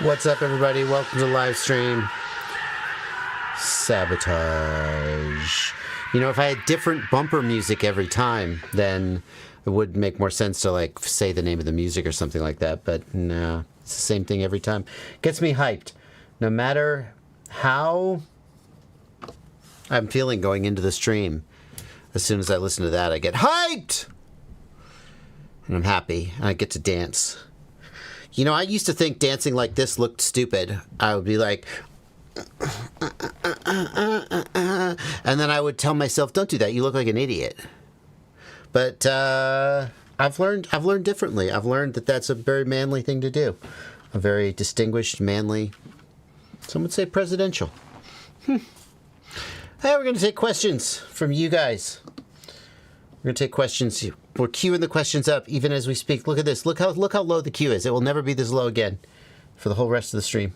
What's up, everybody? Welcome to Livestream. Sabotage. You know, if I had different bumper music every time, then it would make more sense to, like, say the name of the music or something like that. But no, it's the same thing every time. Gets me hyped. No matter how I'm feeling going into the stream, as soon as I listen to that, I get hyped! And I'm happy. And I get to dance. You know, I used to think dancing like this looked stupid. I would be like, and then I would tell myself, don't do that. You look like an idiot. But I've learned differently. I've learned that that's a very manly thing to do. A very distinguished, manly, some would say presidential. Hey, we're going to take questions from you guys. We're going to take questions. We're queuing the questions up even as we speak. Look at this. Look how low the queue is. It will never be this low again for the whole rest of the stream.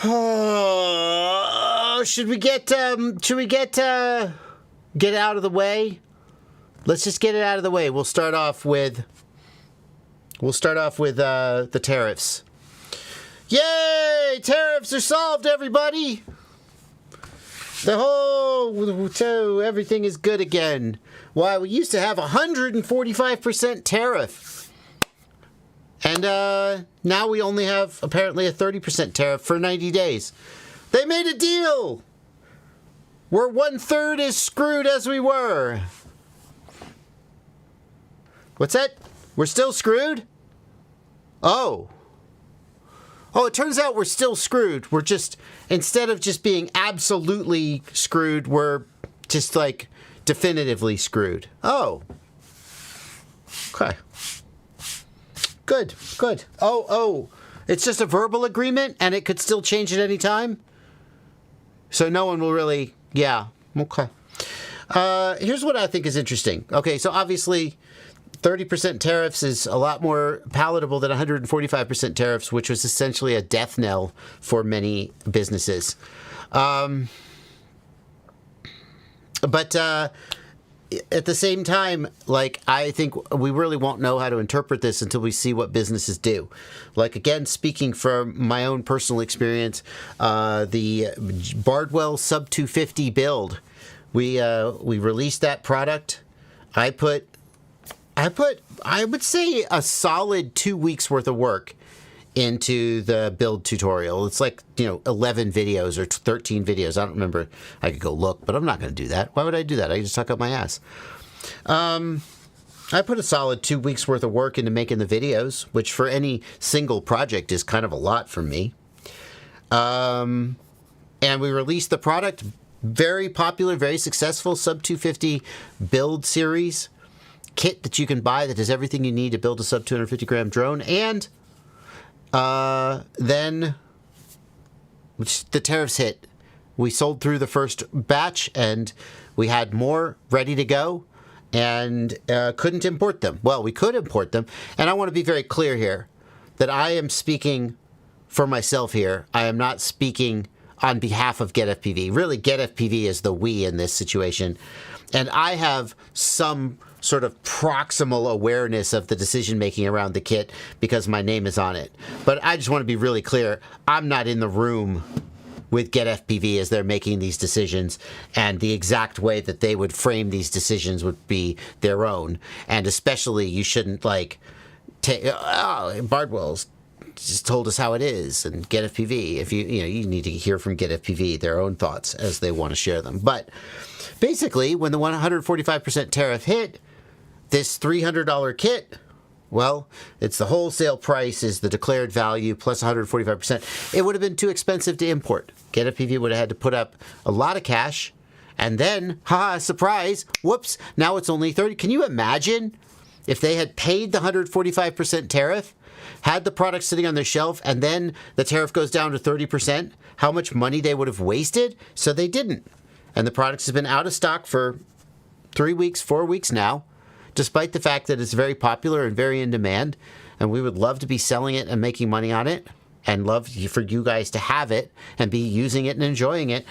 Oh, should we get out of the way? Let's just get it out of the way. We'll start off with the tariffs. Yay! Tariffs are solved, everybody. Everything is good again. Why, we used to have 145% tariff. And now we only have, apparently, a 30% tariff for 90 days. They made a deal! We're 1/3 as screwed as we were. What's that? We're still screwed? Oh, it turns out we're still screwed. We're just, instead of just being absolutely screwed, we're just like definitively screwed. Oh. Okay. Good. Oh. It's just a verbal agreement and it could still change at any time? So no one will really, yeah. Okay. Here's what I think is interesting. Okay, so obviously 30% tariffs is a lot more palatable than 145% tariffs, which was essentially a death knell for many businesses. But at the same time, like, I think we really won't know how to interpret this until we see what businesses do. Like, again, speaking from my own personal experience, the Bardwell Sub 250 build, we released that product. I would say a solid 2 weeks worth of work into the build tutorial. It's like, 11 videos or 13 videos. I don't remember. I could go look, but I'm not going to do that. Why would I do that? I just tuck up my ass. I put a solid 2 weeks worth of work into making the videos, which for any single project is kind of a lot for me. And we released the product. Very popular, very successful Sub 250 build series kit that you can buy that does everything you need to build a sub 250 gram drone. And then the tariffs hit. We sold through the first batch and we had more ready to go and couldn't import them. Well, we could import them. And I want to be very clear here that I am speaking for myself here. I am not speaking on behalf of GetFPV. Really, GetFPV is the we in this situation. And I have some sort of proximal awareness of the decision-making around the kit because my name is on it. But I just want to be really clear. I'm not in the room with GetFPV as they're making these decisions, and the exact way that they would frame these decisions would be their own. And especially, you shouldn't, like, take... Bardwell's just told us how it is. And Get FPV, if you need to hear from Get FPV their own thoughts as they want to share them. But basically, when the 145% tariff hit, this $300 kit, well, it's the wholesale price is the declared value plus 145%. It would have been too expensive to import. Get FPV would have had to put up a lot of cash, and then, surprise, whoops, now it's only 30. Can you imagine if they had paid the 145% tariff, had the product sitting on their shelf, and then the tariff goes down to 30%, how much money they would have wasted? So they didn't. And the product has been out of stock for 3 weeks, 4 weeks now, despite the fact that it's very popular and very in demand. And we would love to be selling it and making money on it, and love for you guys to have it and be using it and enjoying it.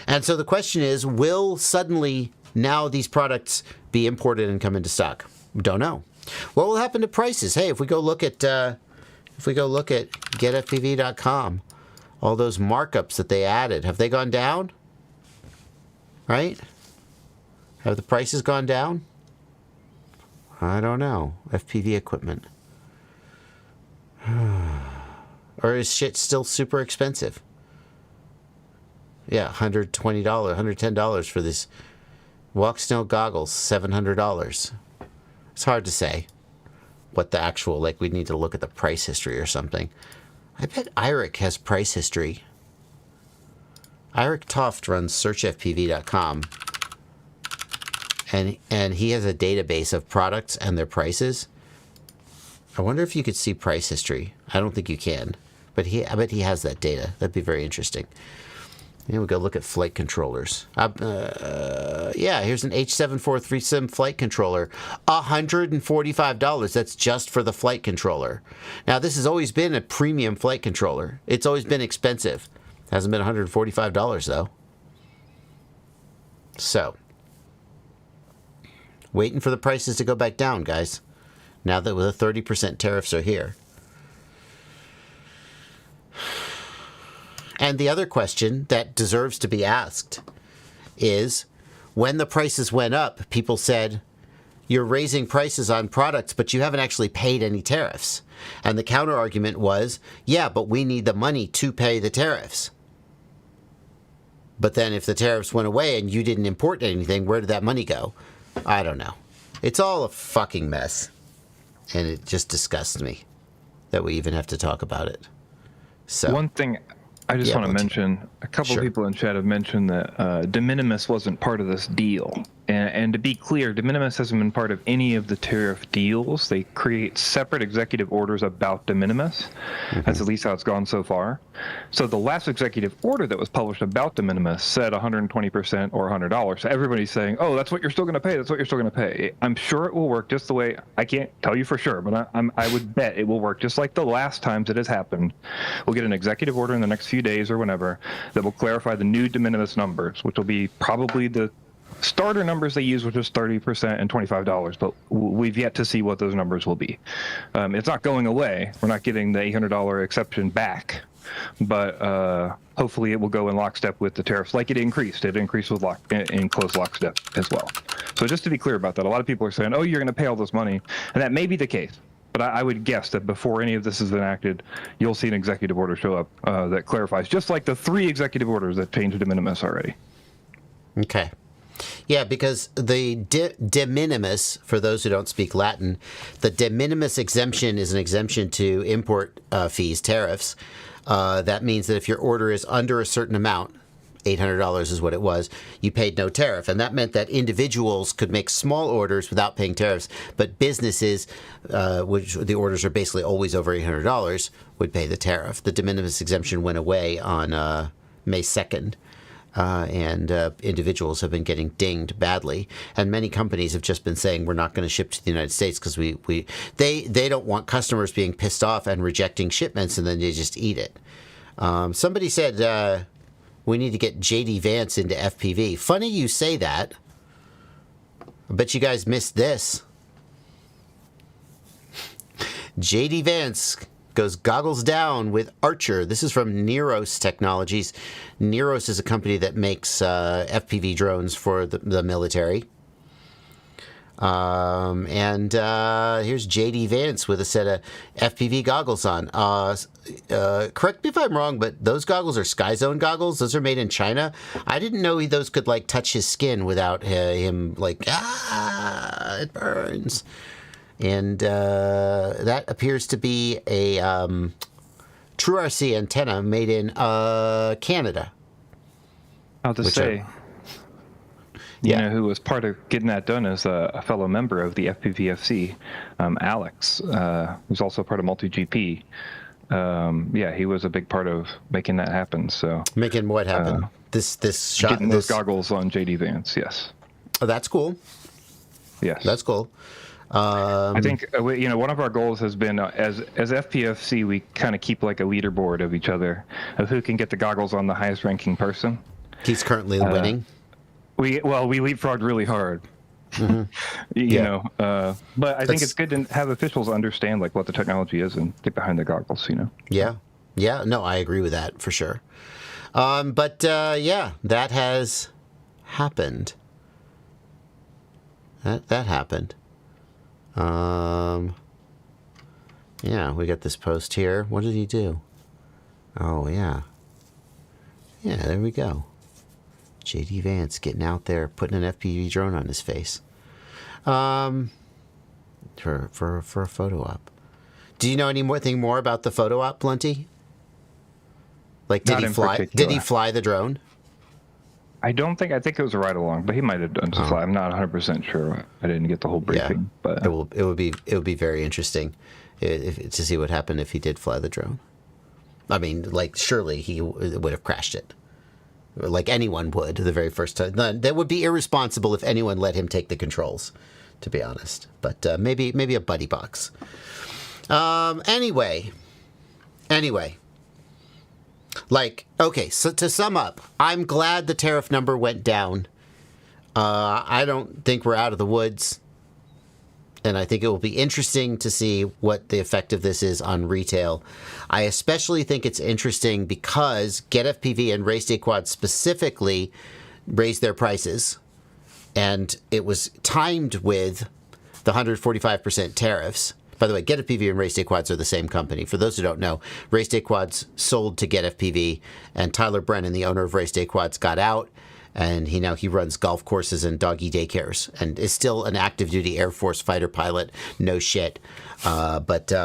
And so the question is, will suddenly now these products be imported and come into stock? Don't know. What will happen to prices? Hey, if we go look at getfpv.com, all those markups that they added, have they gone down? Right? Have the prices gone down? I don't know. FPV equipment. Or is shit still super expensive? Yeah, $120, $110 for this Walk Snow goggles, $700. It's hard to say what the actual, we need to look at the price history or something. I bet Eirik has price history. Eirik Toft runs searchfpv.com, and he has a database of products and their prices. I wonder if you could see price history. I don't think you can, but I bet he has that data. That'd be very interesting. Here we go look at flight controllers. Yeah, here's an H743 Sim flight controller. $145. That's just for the flight controller. Now, this has always been a premium flight controller. It's always been expensive. Hasn't been $145, though. So, waiting for the prices to go back down, guys. Now that the 30% tariffs are here. And the other question that deserves to be asked is, when the prices went up, people said, you're raising prices on products, but you haven't actually paid any tariffs. And the counter argument was, yeah, but we need the money to pay the tariffs. But then if the tariffs went away and you didn't import anything, where did that money go? I don't know. It's all a fucking mess. And it just disgusts me that we even have to talk about it. So one thing I just want to mention, a couple of people in chat have mentioned that de minimis wasn't part of this deal. And to be clear, de minimis hasn't been part of any of the tariff deals. They create separate executive orders about de minimis. That's at least how it's gone so far. So the last executive order that was published about de minimis said 120% or $100. So everybody's saying, oh, that's what you're still going to pay. That's what you're still going to pay. I'm sure it will work just the way, I can't tell you for sure, but I would bet it will work just like the last times it has happened. We'll get an executive order in the next few days or whenever that will clarify the new de minimis numbers, which will be probably the starter numbers they use, which is 30% and $25, but we've yet to see what those numbers will be. It's not going away. We're not getting the $800 exception back, but hopefully it will go in lockstep with the tariffs like it increased. It increased with in close lockstep as well. So just to be clear about that, a lot of people are saying, oh, you're going to pay all this money, and that may be the case. But I would guess that before any of this is enacted, you'll see an executive order show up that clarifies, just like the 3 executive orders that changed de minimis already. Okay. Yeah, because the de minimis, for those who don't speak Latin, the de minimis exemption is an exemption to import fees, tariffs. That means that if your order is under a certain amount, $800 is what it was, you paid no tariff. And that meant that individuals could make small orders without paying tariffs, but businesses, which the orders are basically always over $800, would pay the tariff. The de minimis exemption went away on May 2nd. And individuals have been getting dinged badly, and many companies have just been saying we're not going to ship to the United States because they don't want customers being pissed off and rejecting shipments, and then they just eat it. Somebody said we need to get JD Vance into FPV. Funny you say that. I bet you guys missed this. JD Vance goes goggles down with Archer. This is from Neros Technologies. Neros is a company that makes FPV drones for the military. And here's JD Vance with a set of FPV goggles on. Correct me if I'm wrong, but those goggles are Sky Zone goggles. Those are made in China. I didn't know those could like touch his skin without him like, it burns. And that appears to be a True RC antenna made in Canada. I'll just say, you know, who was part of getting that done is a fellow member of the FPVFC, Alex, who's also part of Multi-GP. Yeah, he was a big part of making that happen. So making what happen? This shot, getting those goggles on JD Vance. Yes. Oh, that's cool. Yes, that's cool. I think you know, one of our goals has been as FPFC, we kind of keep like a leaderboard of each other of who can get the goggles on the highest ranking person. He's currently winning. We leapfrogged really hard. Mm-hmm. you know, but I think it's good to have officials understand like what the technology is and get behind the goggles. You know. Yeah. No, I agree with that for sure. But that has happened. That happened. Yeah, we got this post here. What did he do? Oh, yeah. Yeah, there we go. JD Vance getting out there, putting an FPV drone on his face. For a photo op. Do you know anything more about the photo op, Blunty? Like, did he fly? Did he fly the drone? I think it was a ride along, but he might have done some fly. I'm not 100% sure. I didn't get the whole briefing, but it would be very interesting to see what happened if he did fly the drone. I mean, like surely he would have crashed it, like anyone would the very first time. That would be irresponsible if anyone let him take the controls, to be honest. But maybe a buddy box. Anyway. Like, okay, so to sum up, I'm glad the tariff number went down. I don't think we're out of the woods. And I think it will be interesting to see what the effect of this is on retail. I especially think it's interesting because Get FPV and Race Day Quad specifically raised their prices. And it was timed with the 145% tariffs. By the way, Get FPV and Race Day Quads are the same company. For those who don't know, Race Day Quads sold to Get FPV, and Tyler Brennan, the owner of Race Day Quads, got out, and he runs golf courses and doggy daycares, and is still an active duty Air Force fighter pilot. No shit, but he's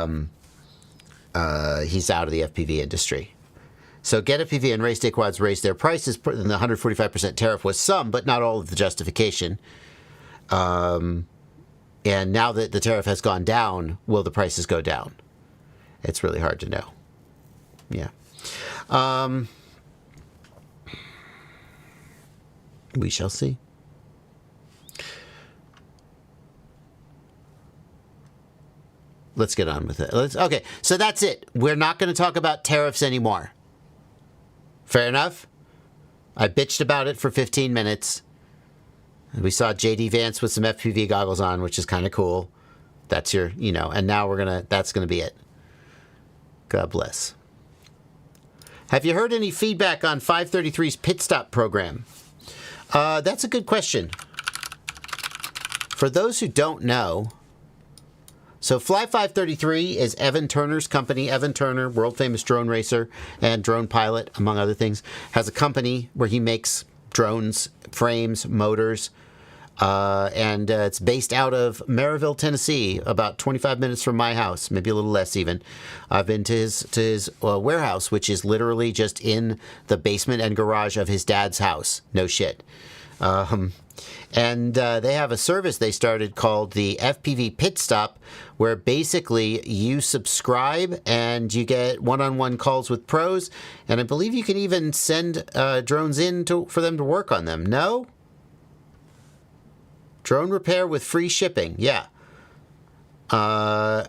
out of the FPV industry. So Get FPV and Race Day Quads raised their prices, and the 145% tariff was some, but not all of the justification. And now that the tariff has gone down, will the prices go down? It's really hard to know. Yeah. We shall see. Let's get on with it. Okay, so that's it. We're not going to talk about tariffs anymore. Fair enough? I bitched about it for 15 minutes. We saw JD Vance with some FPV goggles on, which is kind of cool. That's your, and now that's going to be it. God bless. Have you heard any feedback on 533's pit stop program? That's a good question. For those who don't know, so Fly 533 is Evan Turner's company. Evan Turner, world famous drone racer and drone pilot, among other things, has a company where he makes drones, frames, motors, and it's based out of Maryville, Tennessee, about 25 minutes from my house, maybe a little less even. I've been to his warehouse, which is literally just in the basement and garage of his dad's house. No shit. And they have a service they started called the FPV Pit Stop, where basically you subscribe and you get one-on-one calls with pros, and I believe you can even send drones in for them to work on them. No? Drone repair with free shipping. Yeah. I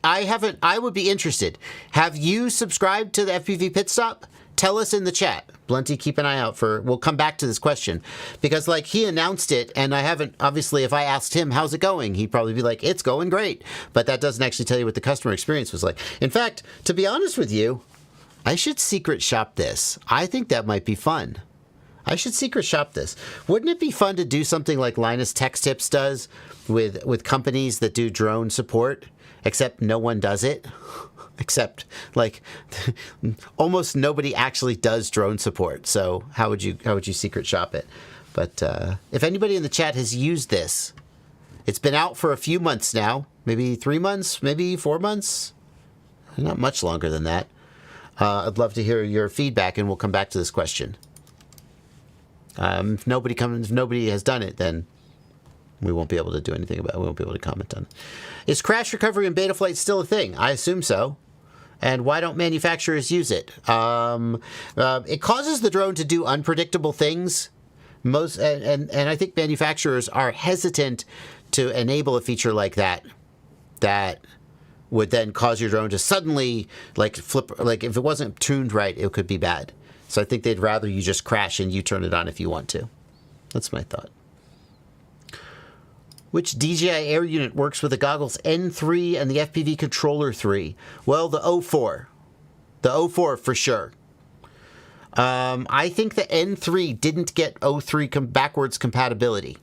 haven't. I would be interested. Have you subscribed to the FPV Pit Stop? Tell us in the chat. Blunty, keep an eye out we'll come back to this question. Because, he announced it, and I haven't, obviously, if I asked him, how's it going? He'd probably be like, it's going great. But that doesn't actually tell you what the customer experience was like. In fact, to be honest with you, I should secret shop this. I think that might be fun. I should secret shop this. Wouldn't it be fun to do something like Linus Tech Tips does with companies that do drone support, except no one does it? Except, like, almost nobody actually does drone support. So how would you secret shop it? But if anybody in the chat has used this, it's been out for a few months now. Maybe 3 months, maybe 4 months. Not much longer than that. I'd love to hear your feedback, and we'll come back to this question. If nobody has done it, then we won't be able to do anything about it. We won't be able to comment on it. Is crash recovery in Betaflight still a thing? I assume so. And why don't manufacturers use it? It causes the drone to do unpredictable things. And I think manufacturers are hesitant to enable a feature like that would then cause your drone to suddenly flip. Like if it wasn't tuned right, it could be bad. So I think they'd rather you just crash and you turn it on if you want to. That's my thought. Which DJI Air unit works with the goggles N3 and the FPV controller 3? Well, the O4. The O4 for sure. I think the N3 didn't get O3 backwards compatibility,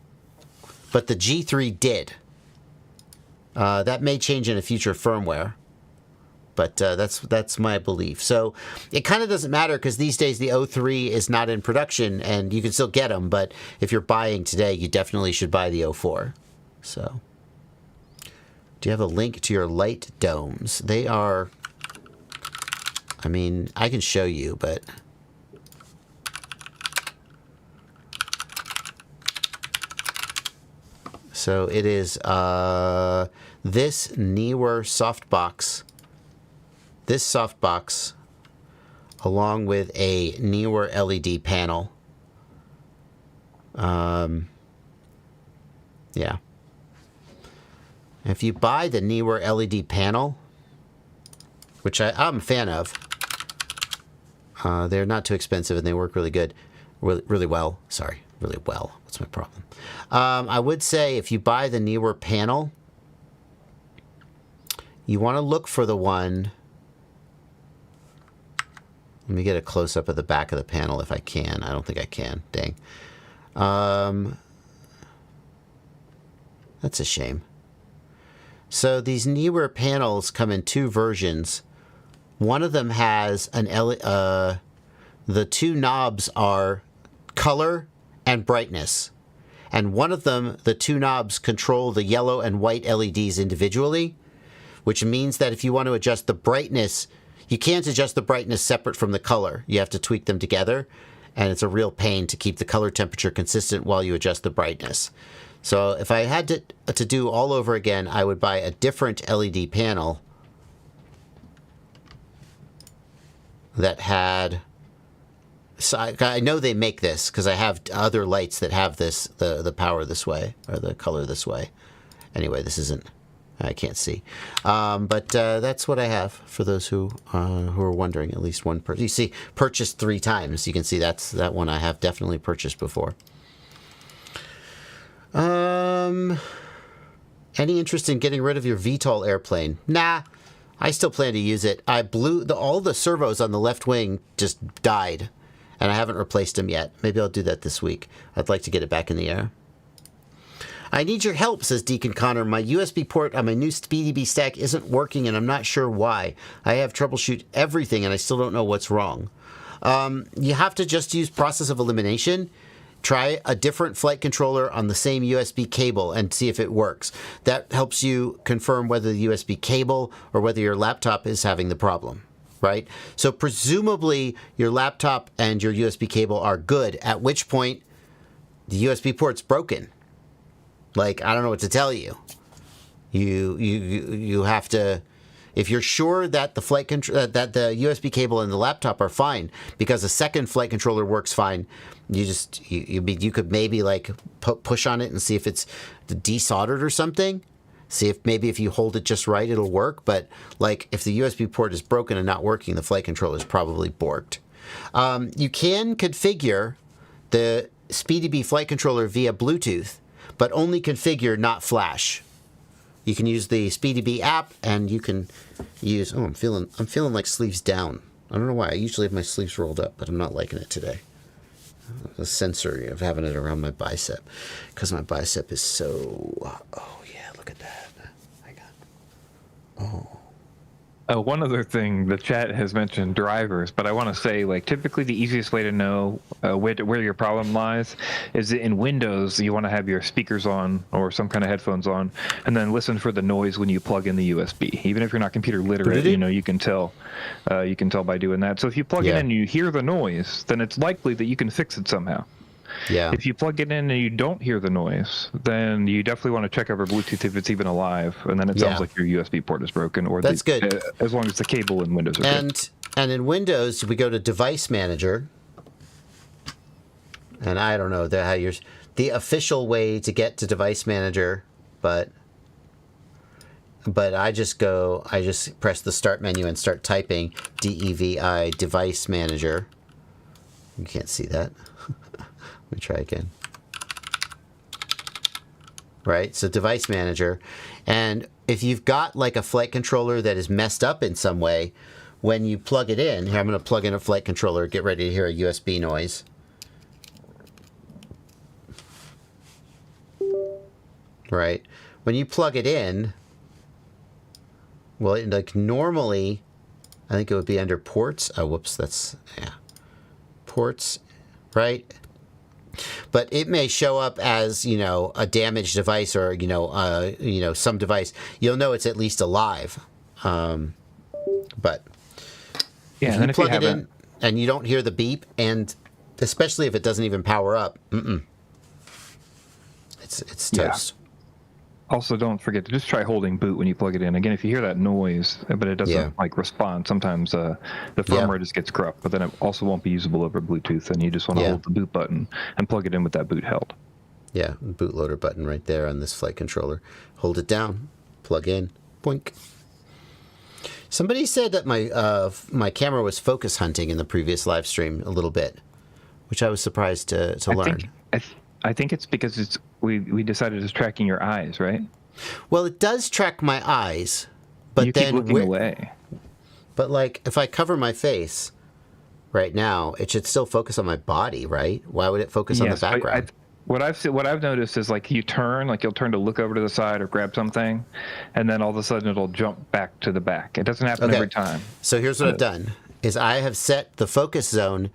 but the G3 did. That may change in a future firmware, but that's my belief. So it kind of doesn't matter because these days the O3 is not in production and you can still get them, but if you're buying today, you definitely should buy the O4. So, do you have a link to your light domes? They are, I mean, I can show you, but so it is this Neewer softbox. This softbox, along with a Neewer LED panel. Yeah. If you buy the Neewer LED panel, which I'm a fan of, they're not too expensive and they work really good, really well. Sorry, really well. What's my problem? I would say if you buy the Neewer panel, you want to look for the one. Let me get a close-up of the back of the panel if I can. I don't think I can. Dang. That's a shame. So these Neewer panels come in two versions. One of them has an the two knobs are color and brightness. And one of them, the two knobs control the yellow and white LEDs individually, which means that if you want to adjust the brightness, you can't adjust the brightness separate from the color. You have to tweak them together, and it's a real pain to keep the color temperature consistent while you adjust the brightness. So if I had to do all over again, I would buy a different LED panel that had... So I know they make this because I have other lights that have this, the power this way, or the color this way. Anyway, this isn't... I can't see. But that's what I have for those who are wondering. At least one person. You see, purchased 3 times. You can see that one I have definitely purchased before. Any interest in getting rid of your VTOL airplane? Nah, I still plan to use it. I blew all the servos on the left wing just died, and I haven't replaced them yet. Maybe I'll do that this week. I'd like to get it back in the air. I need your help, says Deacon Connor. My USB port on my new SpeedyBee stack isn't working, and I'm not sure why. I have troubleshoot everything, and I still don't know what's wrong. You have to just use process of elimination. Try a different flight controller on the same USB cable and see if it works. That helps you confirm whether the USB cable or whether your laptop is having the problem, right? So presumably your laptop and your USB cable are good, at which point the USB port's broken. Like, I don't know what to tell you. You have to, if you're sure that the that the USB cable and the laptop are fine, because a second flight controller works fine, you could maybe like push on it and see if it's desoldered or something. See if maybe if you hold it just right, it'll work. But like if the USB port is broken and not working, the flight controller is probably borked. You can configure the SpeedyBee flight controller via Bluetooth, but only configure, not flash. You can use the SpeedyBee app, and you can use. Oh, I'm feeling like sleeves down. I don't know why. I usually have my sleeves rolled up, but I'm not liking it today. the sensory of having it around my bicep, because my bicep is so. Oh yeah, look at that. I got. Oh. One other thing, the chat has mentioned drivers, but I want to say, like, typically the easiest way to know where your problem lies is that in Windows, you want to have your speakers on or some kind of headphones on, and then listen for the noise when you plug in the USB. Even if you're not computer literate, you can tell. You can tell by doing that. So if you plug it in and you hear the noise, then it's likely that you can fix it somehow. Yeah. If you plug it in and you don't hear the noise, then you definitely want to check over Bluetooth if it's even alive, and then it sounds like your USB port is broken, or that's good. As long as the cable in Windows is good. And in Windows, we go to Device Manager, and I don't know the official way to get to Device Manager, but I just press the Start menu and start typing DEVI Device Manager. You can't see that. Let me try again. Right, so Device Manager. And if you've got like a flight controller that is messed up in some way, when you plug it in, here I'm going to plug in a flight controller, get ready to hear a USB noise. Right, when you plug it in, well, like normally, I think it would be under ports. Oh, whoops, ports, right? But it may show up as, a damaged device or, some device. You'll know it's at least alive. But if you plug it in and you don't hear the beep, and especially if it doesn't even power up, it's toast. Also, don't forget to just try holding boot when you plug it in. Again, if you hear that noise, but it doesn't respond, sometimes the firmware just gets corrupt, but then it also won't be usable over Bluetooth, and you just want to hold the boot button and plug it in with that boot held. Yeah, bootloader button right there on this flight controller. Hold it down, plug in, boink. Somebody said that my camera was focus hunting in the previous live stream a little bit, which I was surprised to learn. I think it's because we decided it's tracking your eyes, right? Well, it does track my eyes, but you then keep looking away. But like, if I cover my face right now, it should still focus on my body, right? Why would it focus on the background? What I've noticed is like you'll turn to look over to the side or grab something, and then all of a sudden it'll jump back to the back. It doesn't happen every time. So here's what I've done: is I have set the focus zone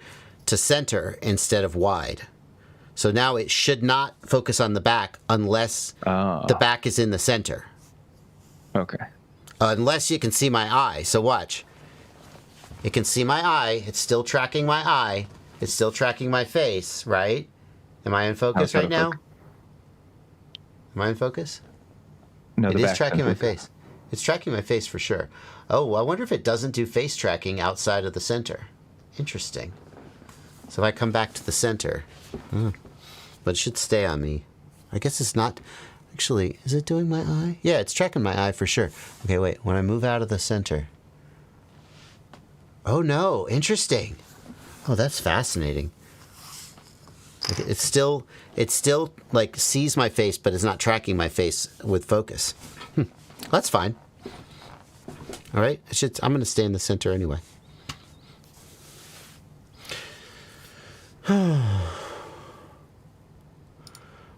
to center instead of wide. So now it should not focus on the back unless the back is in the center. Okay. Unless you can see my eye. So watch. It can see my eye. It's still tracking my eye. It's still tracking my face, right? Am I in focus right now? Am I in focus? No, it is tracking my face. It's tracking my face for sure. Oh, I wonder if it doesn't do face tracking outside of the center. Interesting. So if I come back to the center... But it should stay on me. I guess it's not... Actually, is it doing my eye? Yeah, it's tracking my eye for sure. Okay, wait. When I move out of the center... Oh, no. Interesting. Oh, that's fascinating. It's still like, sees my face, but it's not tracking my face with focus. That's fine. All right. I'm going to stay in the center anyway.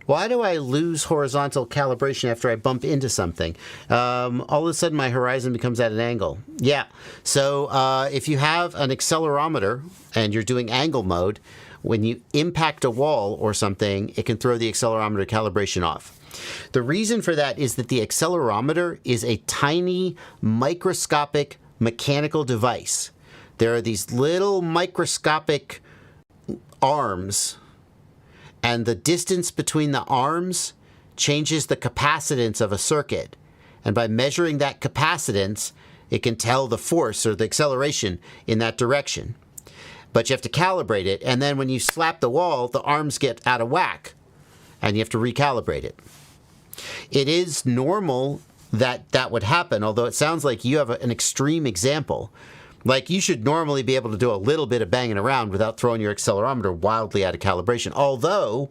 Why do I lose horizontal calibration after I bump into something? All of a sudden, my horizon becomes at an angle. Yeah. So if you have an accelerometer and you're doing angle mode, when you impact a wall or something, it can throw the accelerometer calibration off. The reason for that is that the accelerometer is a tiny, microscopic mechanical device. There are these little microscopic arms, and the distance between the arms changes the capacitance of a circuit. And by measuring that capacitance, it can tell the force or the acceleration in that direction. But you have to calibrate it, and then when you slap the wall, the arms get out of whack, and you have to recalibrate it. It is normal that that would happen, although it sounds like you have an extreme example. Like, you should normally be able to do a little bit of banging around without throwing your accelerometer wildly out of calibration. Although,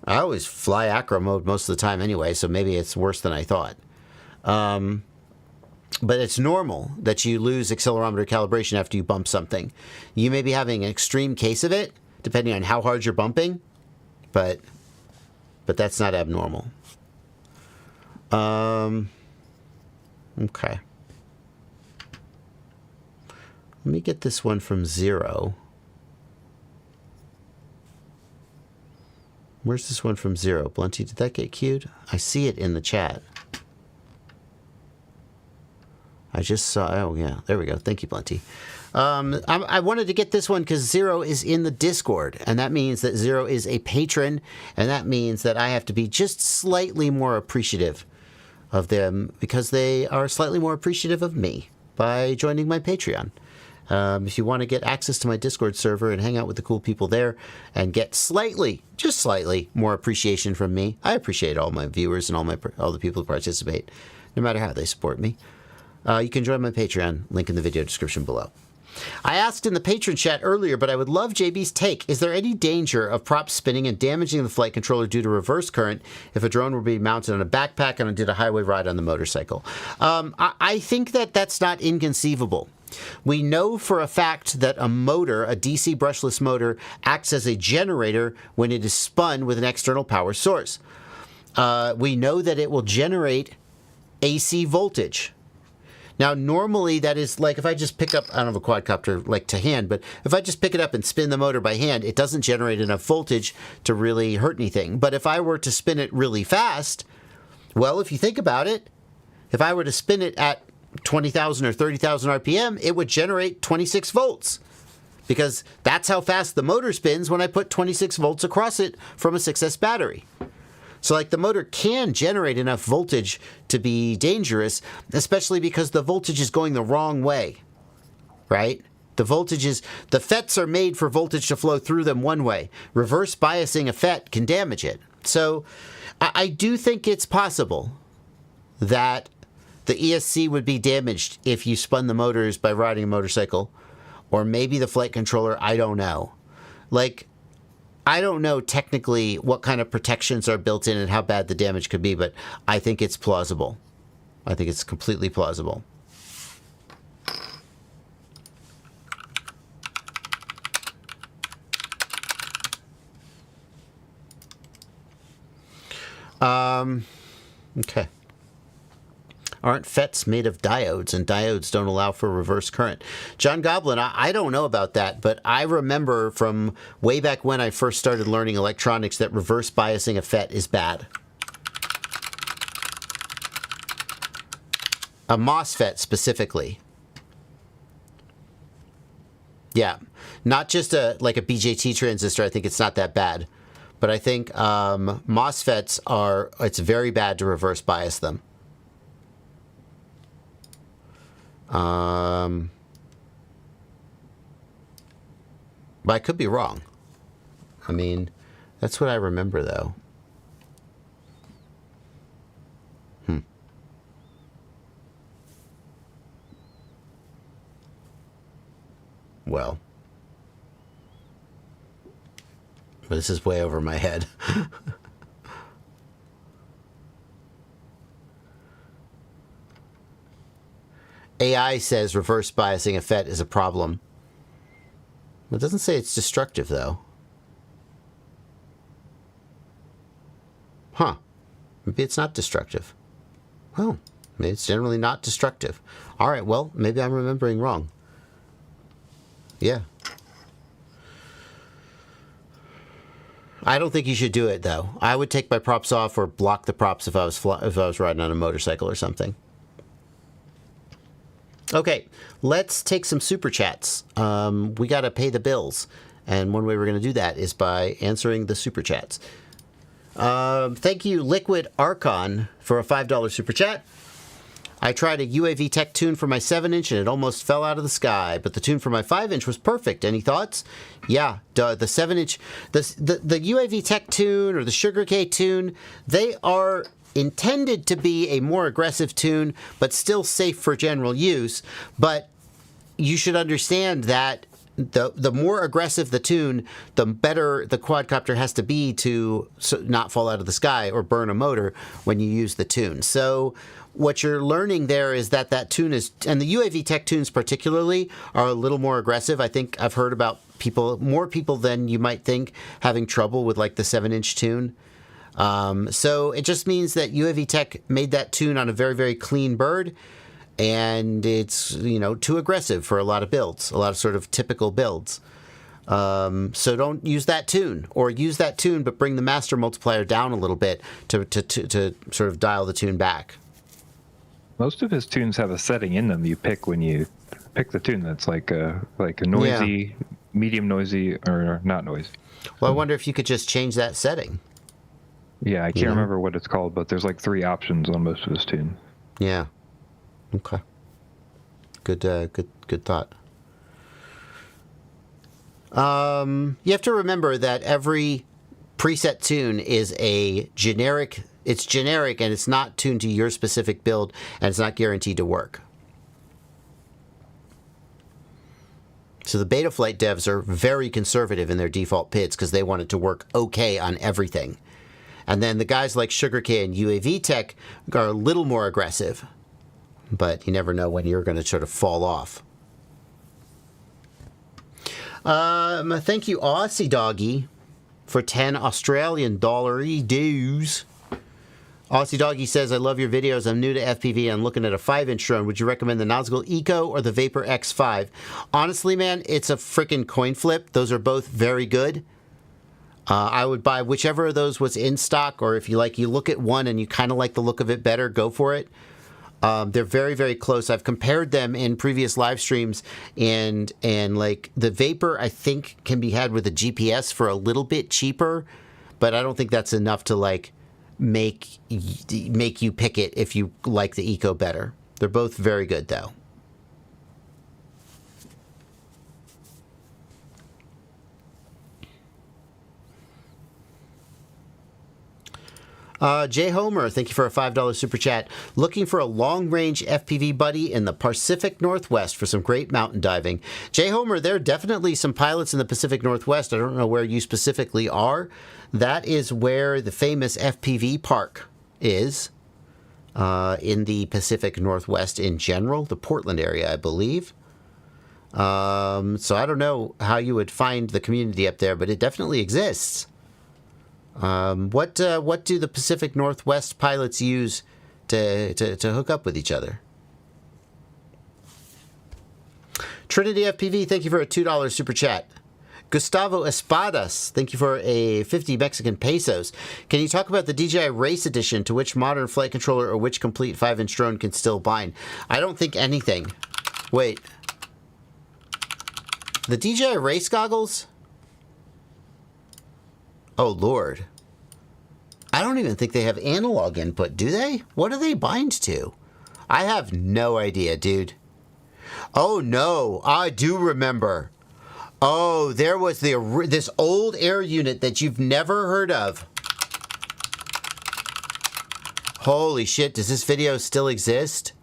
I always fly acro mode most of the time anyway, so maybe it's worse than I thought. But it's normal that you lose accelerometer calibration after you bump something. You may be having an extreme case of it, depending on how hard you're bumping, but that's not abnormal. Okay. Let me get this one from 0. Where's this one from 0? Blunty, did that get queued? I see it in the chat. I just saw, oh yeah, there we go. Thank you, Blunty. I wanted to get this one because 0 is in the Discord, and that means that 0 is a patron, and that means that I have to be just slightly more appreciative of them because they are slightly more appreciative of me by joining my Patreon. If you want to get access to my Discord server and hang out with the cool people there and get slightly, just slightly more appreciation from me, I appreciate all my viewers and all the people who participate, no matter how they support me. You can join my Patreon, link in the video description below. I asked in the patron chat earlier, but I would love JB's take. Is there any danger of props spinning and damaging the flight controller due to reverse current if a drone were being mounted on a backpack and did a highway ride on the motorcycle? I think that's not inconceivable. We know for a fact that a motor, a DC brushless motor, acts as a generator when it is spun with an external power source. We know that it will generate AC voltage. Now, normally that is like if I just pick up, I don't have a quadcopter like to hand, but if I just pick it up and spin the motor by hand, it doesn't generate enough voltage to really hurt anything. But if I were to spin it really fast, well, if you think about it, if I were to spin it at 20,000 or 30,000 RPM, it would generate 26 volts because that's how fast the motor spins when I put 26 volts across it from a 6S battery. So like the motor can generate enough voltage to be dangerous, especially because the voltage is going the wrong way, right? The FETs are made for voltage to flow through them one way. Reverse biasing a FET can damage it. So I do think it's possible that the ESC would be damaged if you spun the motors by riding a motorcycle, or maybe the flight controller, I don't know. Like, I don't know technically what kind of protections are built in and how bad the damage could be, but I think it's plausible. I think it's completely plausible. Okay. Aren't FETs made of diodes, and diodes don't allow for reverse current? John Goblin, I don't know about that, but I remember from way back when I first started learning electronics that reverse biasing a FET is bad. A MOSFET specifically. Yeah, not just like a BJT transistor. I think it's not that bad, but I think MOSFETs it's very bad to reverse bias them. But I could be wrong. I mean, that's what I remember, though. Well. But this is way over my head. AI says reverse biasing a FET is a problem. It doesn't say it's destructive, though. Huh. Maybe it's not destructive. Well, maybe it's generally not destructive. All right, well, maybe I'm remembering wrong. Yeah. I don't think you should do it, though. I would take my props off or block the props if I was riding on a motorcycle or something. Okay, let's take some super chats. We got to pay the bills, and one way we're going to do that is by answering the super chats. Thank you, Liquid Archon, for a $5 super chat. I tried a UAV tech tune for my 7-inch and it almost fell out of the sky, but the tune for my 5-inch was perfect. Any thoughts? Yeah, the 7-inch, the UAV tech tune or the Sugar K tune, they are intended to be a more aggressive tune, but still safe for general use. But you should understand that the more aggressive the tune, the better the quadcopter has to be to not fall out of the sky or burn a motor when you use the tune. So what you're learning there is that tune is, and the UAV tech tunes particularly, are a little more aggressive. I think I've heard about more people than you might think having trouble with like the 7-inch tune. So it just means that UAV tech made that tune on a very, very clean bird, and it's, too aggressive for a lot of builds, a lot of sort of typical builds. So don't use that tune, or use that tune but bring the master multiplier down a little bit to sort of dial the tune back. Most of his tunes have a setting in them you pick when you pick the tune that's like a noisy, medium noisy, or not noisy. Well, I wonder if you could just change that setting. Yeah, I can't remember what it's called, but there's like 3 options on most of his tunes. Yeah. Okay. Good thought. You have to remember that every preset tune is a generic. It's generic, and it's not tuned to your specific build, and it's not guaranteed to work. So the Betaflight devs are very conservative in their default PIDs because they want it to work okay on everything. And then the guys like SugarCade and UAV Tech are a little more aggressive, but you never know when you're going to sort of fall off. Thank you, Aussie Doggy, for 10 Australian dollar-y dues. Aussie Doggy says, I love your videos. I'm new to FPV. I'm looking at a 5-inch drone. Would you recommend the Nautical Eco or the Vapor X5? Honestly, man, it's a freaking coin flip. Those are both very good. I would buy whichever of those was in stock, or if you look at one and you kind of like the look of it better, go for it. They're very, very close. I've compared them in previous live streams, and like the Vapor, I think, can be had with a GPS for a little bit cheaper, but I don't think that's enough to like make you pick it if you like the Eco better. They're both very good, though. Jay Homer, thank you for a $5 super chat. Looking for a long-range FPV buddy in the Pacific Northwest for some great mountain diving. Jay Homer, there are definitely some pilots in the Pacific Northwest. I don't know where you specifically are. That is where the famous FPV park is, in the Pacific Northwest in general, the Portland area, I believe. So I don't know how you would find the community up there, but it definitely exists. What do the Pacific Northwest pilots use to hook up with each other? Trinity FPV, thank you for a $2 super chat. Gustavo Espadas, thank you for a 50 Mexican pesos. Can you talk about the DJI Race Edition, to which modern flight controller or which complete 5-inch drone can still bind? I don't think anything. Wait. The DJI Race goggles? Oh, Lord. I don't even think they have analog input, do they? What do they bind to? I have no idea, dude. Oh, no. I do remember. Oh, there was this old air unit that you've never heard of. Holy shit, does this video still exist?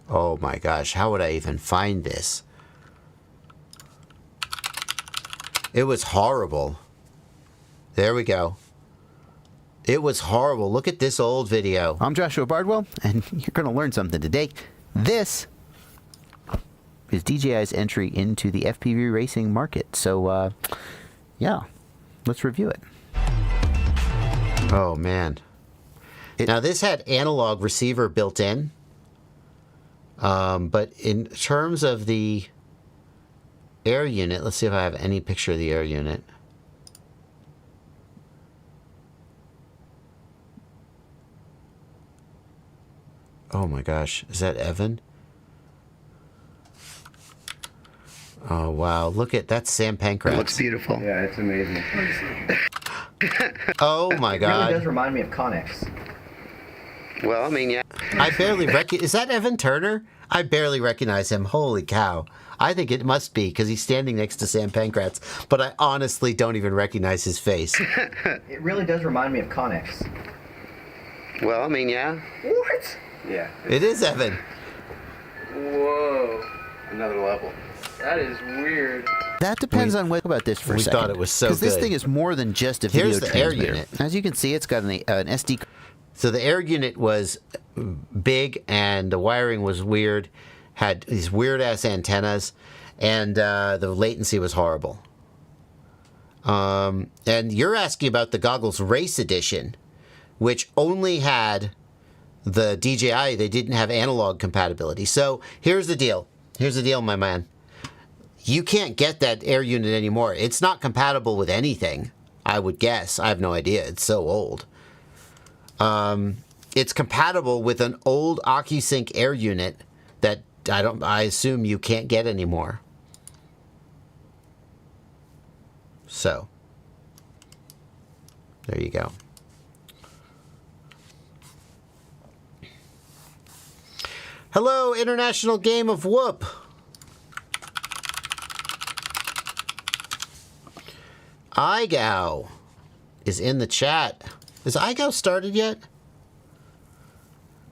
Oh my gosh, how would I even find this? It was horrible. There we go. It was horrible. Look at this old video. I'm Joshua Bardwell, and you're going to learn something today. This is DJI's entry into the FPV racing market. So, yeah, let's review it. Oh, man. Now, this had analog receiver built in. But in terms of the air unit, let's see if I have any picture of the air unit. Oh my gosh, is that Evan? Oh wow, look at that, Sam Pancratz. It looks beautiful. Yeah, it's amazing. Oh my god. It really does remind me of Connex. Well, I mean, yeah. I barely is that Evan Turner? I barely recognize him. Holy cow. I think it must be, because he's standing next to Sam Pancratz, but I honestly don't even recognize his face. It really does remind me of Connex. Well, I mean, yeah. What? Yeah. It is, Evan. Whoa. Another level. That is weird. That depends on what about this for a we second. thought it was so Because this good. thing is more than just a Here's video the air transmitter. unit. As you can see, it's got an SD. So the air unit was big, and the wiring was weird. Had these weird ass antennas, and the latency was horrible. And you're asking about the goggles Race Edition, which only had the DJI. They didn't have analog compatibility. So here's the deal. Here's the deal, my man. You can't get that air unit anymore. It's not compatible with anything, I would guess. I have no idea. It's so old. It's compatible with an old OcuSync air unit that I assume you can't get anymore. So, there you go. Hello, International Game of Whoop. IGOW is in the chat. Is IGOW started yet?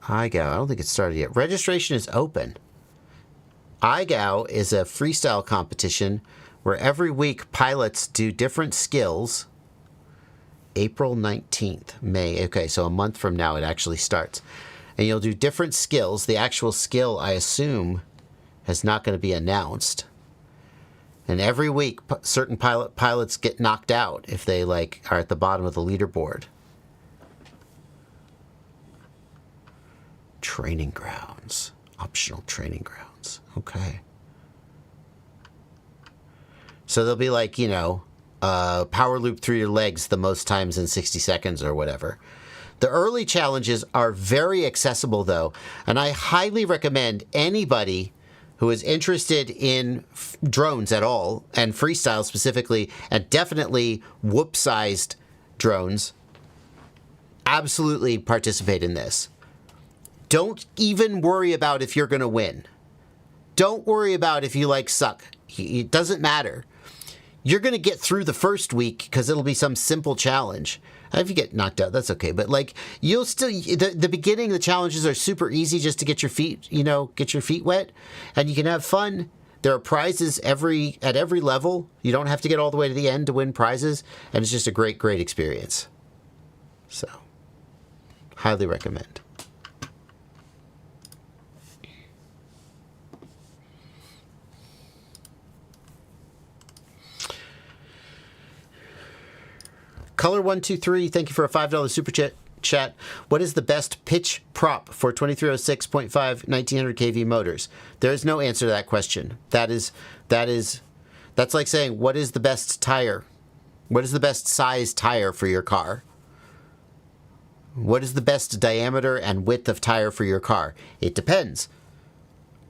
IGOW, I don't think it's started yet. Registration is open. IGOW is a freestyle competition where every week pilots do different skills. April 19th, May. Okay, so a month from now it actually starts. And you'll do different skills. The actual skill, I assume, is not going to be announced. And every week, certain pilots get knocked out if they are at the bottom of the leaderboard. Training grounds. Optional training grounds. Okay. So they'll be power loop through your legs the most times in 60 seconds or whatever. The early challenges are very accessible, though, and I highly recommend anybody who is interested in drones at all, and freestyle specifically, and definitely whoop-sized drones, absolutely participate in this. Don't even worry about if you're going to win. Don't worry about if you suck. It doesn't matter. You're going to get through the first week because it'll be some simple challenge. If you get knocked out, that's okay. But you'll still, the beginning, the challenges are super easy just to get your feet, wet, and you can have fun. There are prizes at every level. You don't have to get all the way to the end to win prizes, and it's just a great, great experience. So, highly recommend. Color123, thank you for a $5 super chat. What is the best pitch prop for 2306.5 1900 kV motors? There is no answer to that question. That's like saying, what is the best tire? What is the best size tire for your car? What is the best diameter and width of tire for your car? It depends.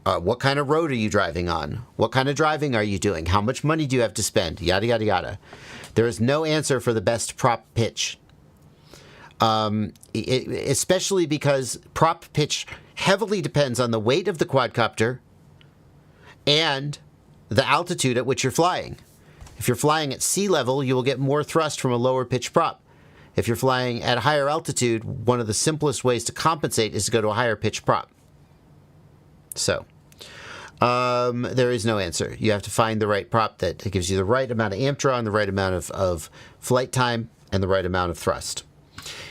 What kind of road are you driving on? What kind of driving are you doing? How much money do you have to spend? Yada, yada, yada. There is no answer for the best prop pitch. Especially because prop pitch heavily depends on the weight of the quadcopter and the altitude at which you're flying. If you're flying at sea level, you will get more thrust from a lower pitch prop. If you're flying at higher altitude, one of the simplest ways to compensate is to go to a higher pitch prop. So, there is no answer. You have to find the right prop that gives you the right amount of amp draw and the right amount of flight time and the right amount of thrust.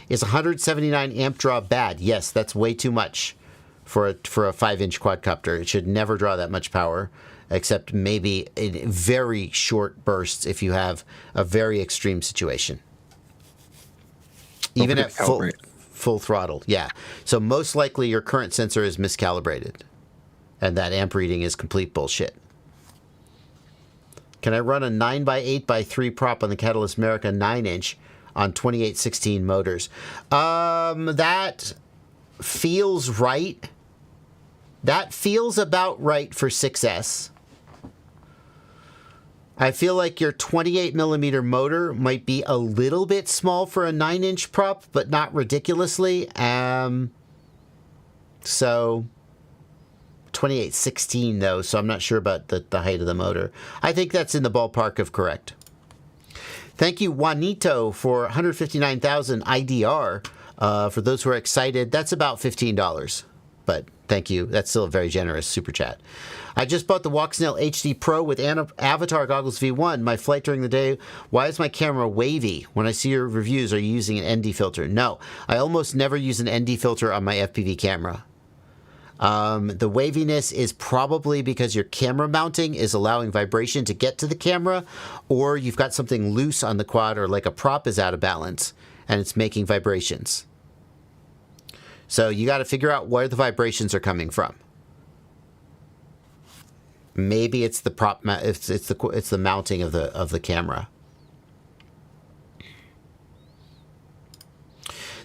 Is 179 amp draw bad? Yes, that's way too much for a 5-inch quadcopter. It should never draw that much power, except maybe in very short bursts if you have a very extreme situation. Even at full throttle, yeah. So most likely your current sensor is miscalibrated, and that amp reading is complete bullshit. Can I run a 9x8x3 prop on the Catalyst America 9-inch on 2816 motors? That feels right. That feels about right for 6S. I feel like your 28mm motor might be a little bit small for a 9-inch prop, but not ridiculously. So 2816 though, so I'm not sure about the height of the motor. I think that's in the ballpark of correct. Thank you, Juanito, for 159,000 IDR. For those who are excited, that's about $15. But thank you. That's still a very generous super chat. I just bought the Walksnail HD Pro with Avatar Goggles V1. My flight during the day. Why is my camera wavy? When I see your reviews, are you using an ND filter? No. I almost never use an ND filter on my FPV camera. The waviness is probably because your camera mounting is allowing vibration to get to the camera, or you've got something loose on the quad, or like a prop is out of balance and it's making vibrations. So you got to figure out where the vibrations are coming from. Maybe it's the prop. It's the mounting of the camera.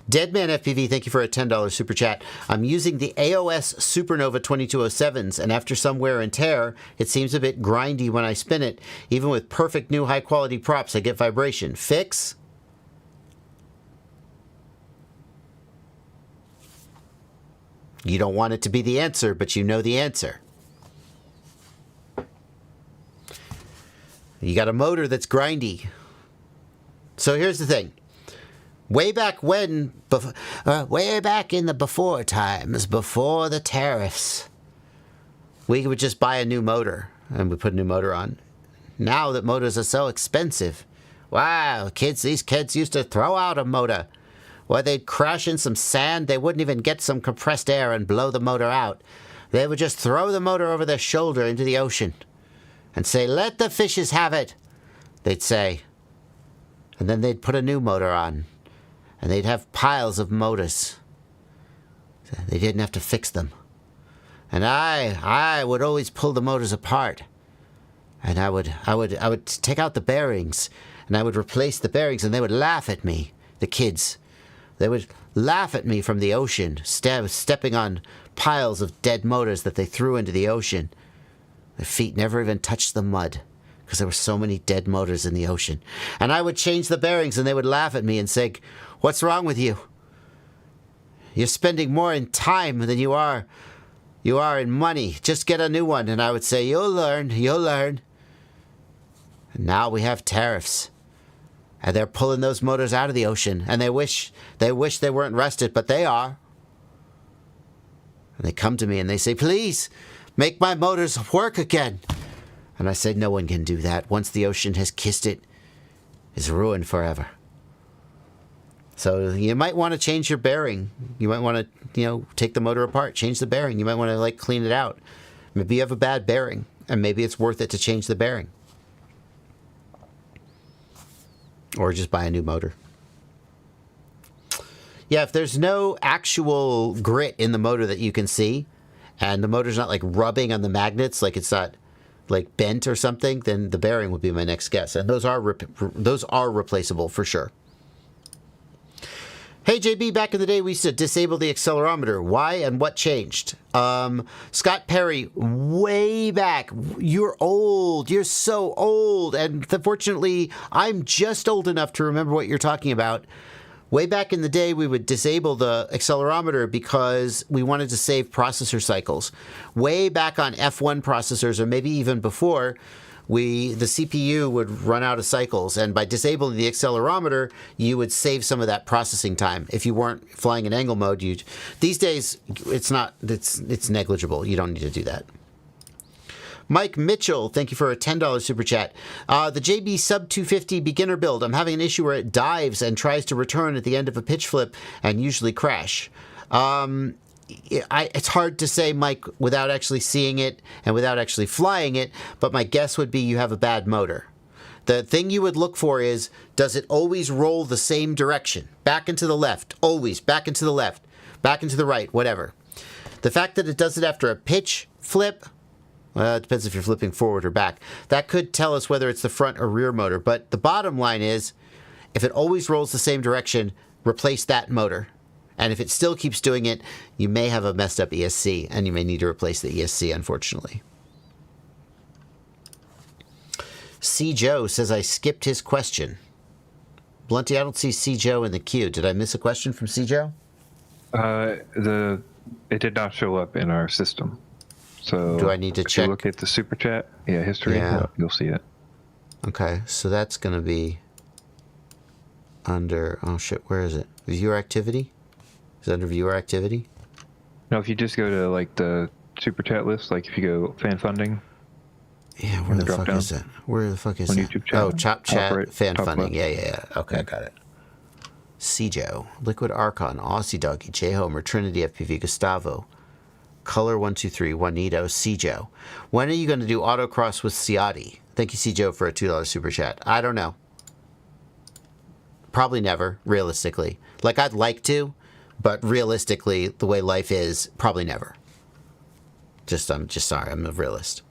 Deadman FPV, thank you for a $10 super chat. I'm using the AOS Supernova 2207s, and after some wear and tear, it seems a bit grindy when I spin it. Even with perfect new high quality props, I get vibration. Fix? You don't want it to be the answer, but you know the answer. You got a motor that's grindy. So here's the thing. Way back when, way back in the before times, before the tariffs, we would just buy a new motor and we put a new motor on. Now that motors are so expensive, wow, these kids used to throw out a motor. Well, they'd crash in some sand. They wouldn't even get some compressed air and blow the motor out. They would just throw the motor over their shoulder into the ocean and say, "Let the fishes have it," they'd say. And then they'd put a new motor on. And they'd have piles of motors. They didn't have to fix them. And I would always pull the motors apart. And I would take out the bearings. And I would replace the bearings. And they would laugh at me, the kids. They would laugh at me from the ocean, stepping on piles of dead motors that they threw into the ocean. Their feet never even touched the mud, because there were so many dead motors in the ocean. And I would change the bearings, and they would laugh at me and say, "What's wrong with you? You're spending more in time than you are in money. Just get a new one." And I would say, "You'll learn, you'll learn." And now we have tariffs. And they're pulling those motors out of the ocean. And they wish they weren't rusted, but they are. And they come to me and they say, "Please, make my motors work again." And I said, no one can do that. Once the ocean has kissed it, it's ruined forever. So you might want to change your bearing. You might want to, take the motor apart, change the bearing. You might want to, clean it out. Maybe you have a bad bearing, and maybe it's worth it to change the bearing. Or just buy a new motor. Yeah, if there's no actual grit in the motor that you can see, and the motor's not, rubbing on the magnets, it's not bent or something, then the bearing would be my next guess. And those are replaceable for sure. Hey JB, back in the day we used to disable the accelerometer. Why and what changed? Scott Perry, way back. You're old. You're so old. And fortunately, I'm just old enough to remember what you're talking about. Way back in the day, we would disable the accelerometer because we wanted to save processor cycles. Way back on F1 processors, or maybe even before, the CPU would run out of cycles. And by disabling the accelerometer, you would save some of that processing time. If you weren't flying in angle mode, these days, it's negligible. You don't need to do that. Mike Mitchell, thank you for a $10 super chat. The JB Sub 250 beginner build. I'm having an issue where it dives and tries to return at the end of a pitch flip and usually crash. It's hard to say, Mike, without actually seeing it and without actually flying it, but my guess would be you have a bad motor. The thing you would look for is, does it always roll the same direction? Back and to the left, always, back and to the left, back and to the right, whatever. The fact that it does it after a pitch flip, well, it depends if you're flipping forward or back. That could tell us whether it's the front or rear motor. But the bottom line is, if it always rolls the same direction, replace that motor. And if it still keeps doing it, you may have a messed up ESC, and you may need to replace the ESC, unfortunately. C. Joe says I skipped his question. Blunty, I don't see C. Joe in the queue. Did I miss a question from C. Joe? It did not show up in our system. So do I need to check? If you look at the super chat, history, you'll see it. Okay, so that's going to be under, oh shit, where is it? Viewer activity? Is that under viewer activity? No, if you just go to like the super chat list, like if you go fan funding. Yeah, where the fuck is that? Where the fuck is on that? YouTube chat. Oh, Chop Chat, Right, fan funding. left. Yeah. Okay, I got it. Cjo, Liquid Archon, Aussie Doggy, J Homer, Trinity FPV, Gustavo, Color 123, Juanito, Cjo. When are you going to do autocross with Ciotti? Thank you, Cjo, for a $2 super chat. I don't know. Probably never, realistically. Like, I'd like to, but realistically, the way life is, probably never. I'm just sorry, I'm a realist.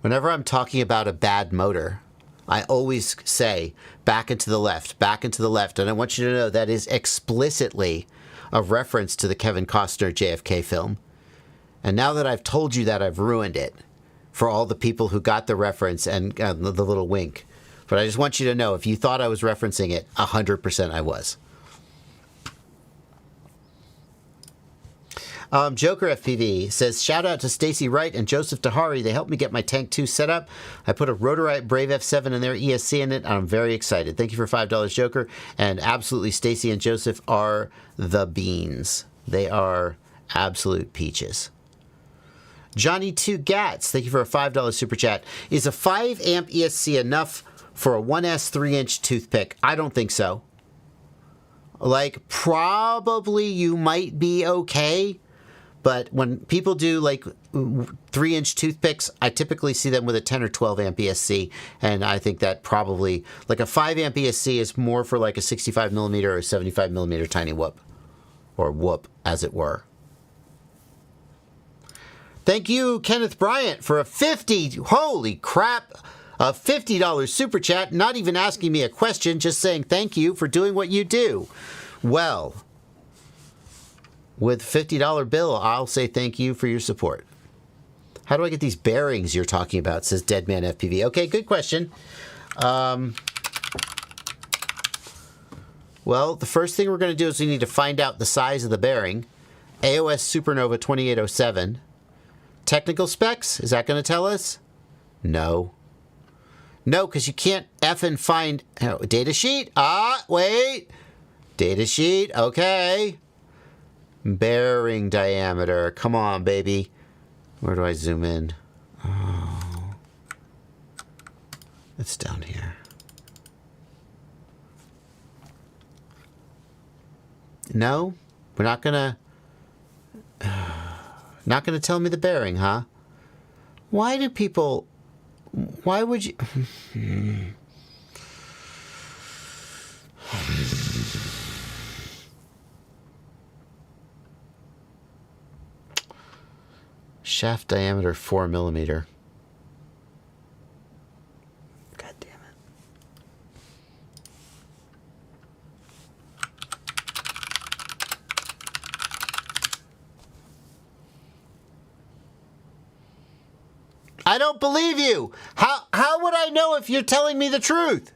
Whenever I'm talking about a bad motor, I always say back and to the left, and I want you to know that is explicitly a reference to the Kevin Costner JFK film. And now that I've told you that, I've ruined it for all the people who got the reference and the little wink. But I just want you to know, if you thought I was referencing it, 100% I was. Joker FPV says, shout out to Stacy Wright and Joseph Tahari. They helped me get my Tank 2 set up. I put a Rotorite Brave F7 and their ESC in it, and I'm very excited. Thank you for $5, Joker. And absolutely, Stacy and Joseph are the beans. They are absolute peaches. Johnny 2 Gats, thank you for a $5 super chat. Is a 5 amp ESC enough for a 1S 3-inch toothpick? I don't think so. Like, probably you might be okay. But when people do like 3-inch toothpicks, I typically see them with a 10 or 12 amp ESC. And I think that probably like a 5 amp ESC is more for like a 65 millimeter or 75 millimeter tiny whoop, or whoop as it were. Thank you, Kenneth Bryant, for a holy crap, a $50 super chat. Not even asking me a question, just saying thank you for doing what you do. Well, with $50 bill, I'll say thank you for your support. How do I get these bearings you're talking about, says Deadman FPV. Okay, good question. Well, the first thing we're going to do is we need to find out the size of the bearing. AOS Supernova 2807. Technical specs, is that going to tell us? No. No, because you can't effing find... data sheet? Wait. Data sheet, okay. Bearing diameter. Come on, baby. Where do I zoom in? Oh. It's down here. No? We're not gonna... Not gonna tell me the bearing, huh? Why do people... Why would you... Shaft diameter 4 millimeter. God damn it. I don't believe you. How would I know if you're telling me the truth?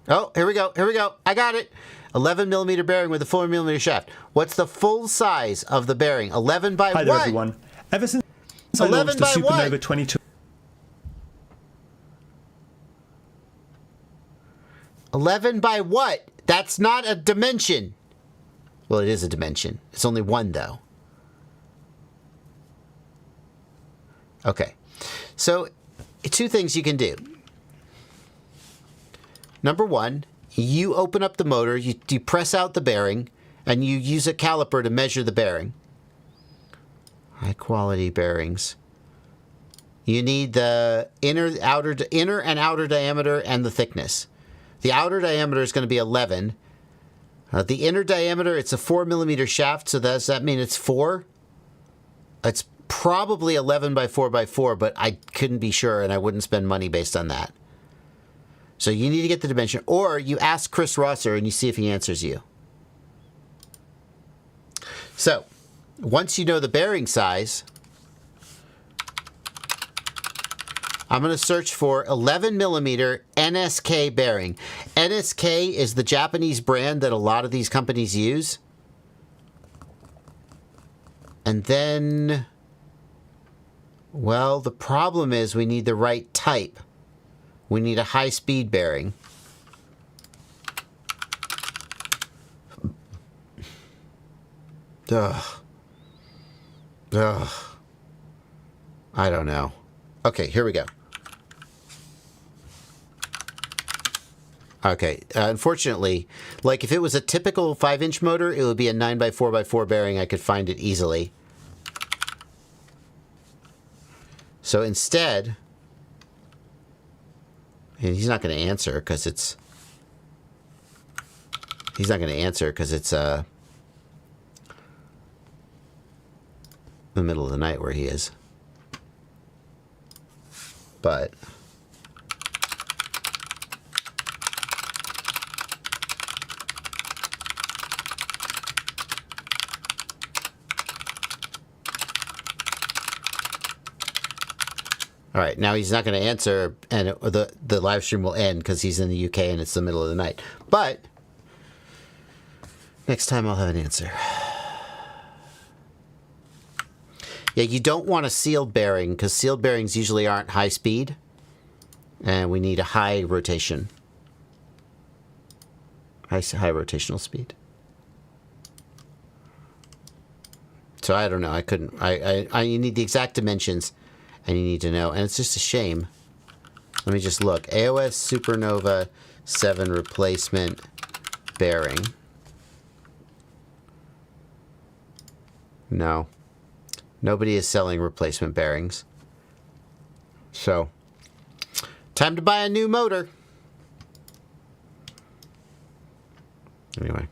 Oh, here we go. I got it. 11 millimeter bearing with a 4 millimeter shaft. What's the full size of the bearing? 11 by Hi what? there, everyone. Ever since I 11 launched the by Supernova what? 22... 11 by what? That's not a dimension. Well, it is a dimension. It's only one, though. Okay. So, two things you can do. Number one, you open up the motor, you press out the bearing, and you use a caliper to measure the bearing. High quality bearings. You need the inner and outer diameter and the thickness. The outer diameter is going to be 11. The inner diameter, it's a 4 millimeter shaft, so does that mean it's 4? It's probably 11 by 4 by 4, but I couldn't be sure, and I wouldn't spend money based on that. So you need to get the dimension, or you ask Chris Rosser and you see if he answers you. So, once you know the bearing size, I'm going to search for 11 millimeter NSK bearing. NSK is the Japanese brand that a lot of these companies use. And then, well, the problem is we need the right type. We need a high-speed bearing. Ugh. Ugh. I don't know. Okay, here we go. Okay, unfortunately, like if it was a typical 5-inch motor, it would be a 9x4x4 bearing. I could find it easily. So instead, and he's not going to answer because it's the middle of the night where he is. But all right, now he's not going to answer, and the live stream will end because he's in the UK and it's the middle of the night. But next time I'll have an answer. Yeah, you don't want a sealed bearing because sealed bearings usually aren't high speed, and we need a high rotation, high rotational speed. So I don't know. I couldn't. You need the exact dimensions, and you need to know. And it's just a shame. Let me just look. AOS Supernova 7 replacement bearing. No. Nobody is selling replacement bearings. So, time to buy a new motor. Anyway.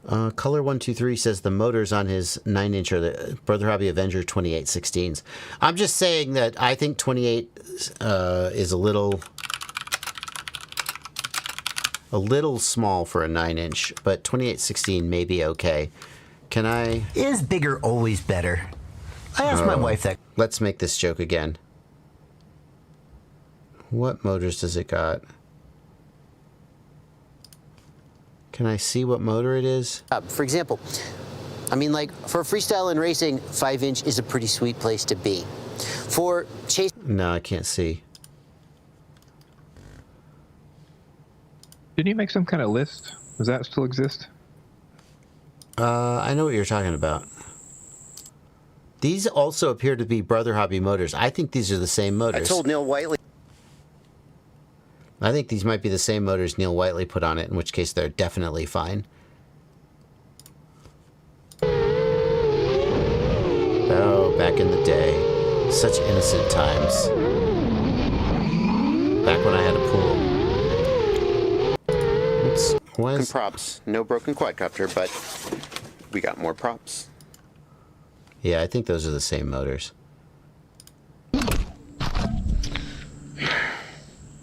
Color123 says the motors on his 9-inch are the Brother Hobby Avenger 2816s. I'm just saying that I think 28 is a little small for a 9-inch, but 2816 may be okay. Can I? Is bigger always better? I asked my wife that. Let's make this joke again. What motors does it got? Can I see what motor it is? For example, I mean, like, for freestyle and racing, 5-inch is a pretty sweet place to be. For chase... No, I can't see. Didn't you make some kind of list? Does that still exist? I know what you're talking about. These also appear to be Brother Hobby motors. I think these are the same motors. I told Neil Whiteley. I think these might be the same motors Neil Whiteley put on it, in which case they're definitely fine. Oh, back in the day. Such innocent times. Back when I had a pool. Oops. Broken props. No broken quadcopter, but we got more props. Yeah, I think those are the same motors.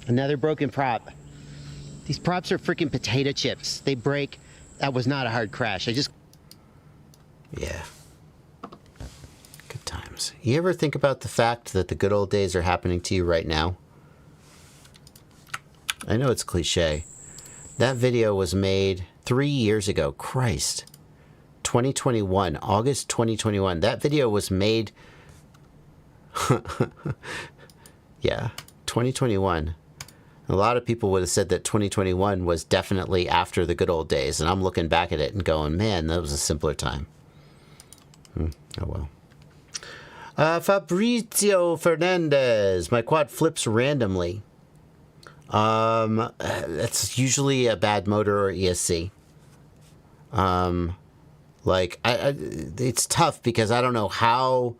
Another broken prop. These props are freaking potato chips. They break. That was not a hard crash. Yeah. Good times. You ever think about the fact that the good old days are happening to you right now? I know it's cliche. That video was made 3 years ago. Christ. 2021. August 2021. That video was made... yeah. 2021. A lot of people would have said that 2021 was definitely after the good old days. And I'm looking back at it and going, man, that was a simpler time. Oh, well. Fabrizio Fernandez. My quad flips randomly. That's usually a bad motor or ESC. Like, it's tough because I don't know how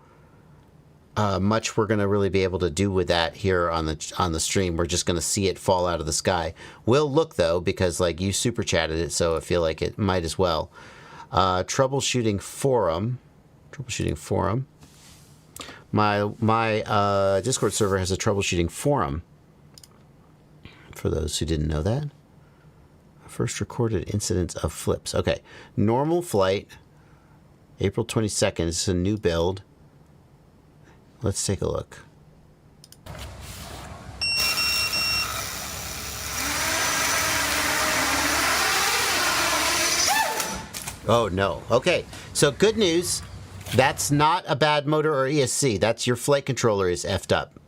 much we're going to really be able to do with that here on the stream. We're just going to see it fall out of the sky. We'll look, though, because, like, you super chatted it, so I feel like it might as well. Troubleshooting forum. My Discord server has a troubleshooting forum. For those who didn't know that. First recorded incidents of flips. Okay. Normal flight. April 22nd. This is a new build. Let's take a look. Oh, no. Okay. So good news. That's not a bad motor or ESC. That's your flight controller is effed up.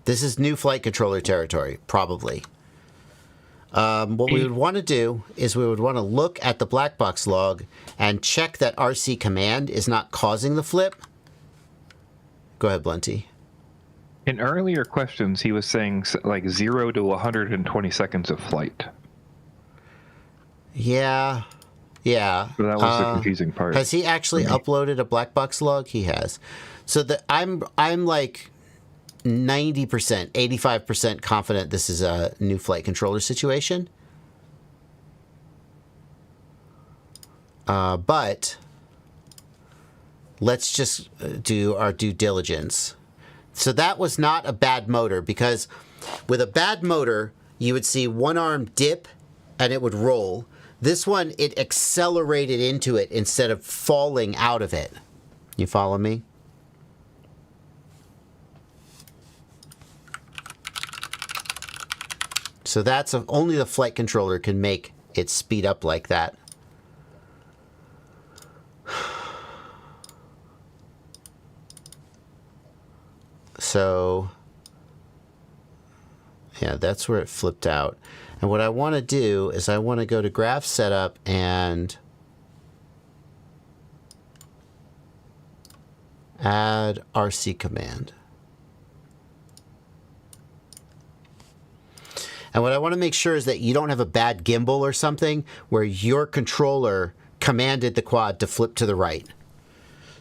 This is new flight controller territory, probably. What we would want to do is we would want to look at the black box log and check that RC command is not causing the flip. Go ahead, Blunty. In earlier questions, he was saying like 0 to 120 seconds of flight. Yeah. Yeah. So that was the confusing part. Has he actually uploaded a black box log? He has. So I'm like 90%, 85% confident this is a new flight controller situation. But let's just do our due diligence. So that was not a bad motor, because with a bad motor, you would see one arm dip and it would roll. This one, it accelerated into it instead of falling out of it. You follow me? So that's only the flight controller can make it speed up like that. So, yeah, that's where it flipped out. And what I want to do is I want to go to graph setup and add RC command. And what I want to make sure is that you don't have a bad gimbal or something where your controller commanded the quad to flip to the right.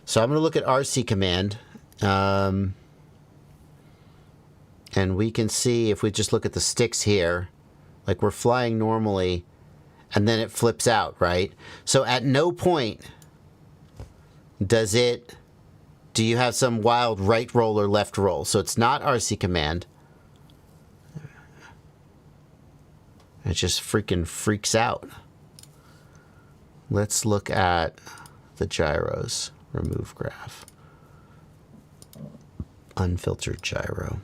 So I'm going to look at RC command. And we can see, if we just look at the sticks here, like we're flying normally, and then it flips out, right? So at no point do you have some wild right roll or left roll. So it's not RC command. It just freaking freaks out. Let's look at the gyros. Remove graph. Unfiltered gyro.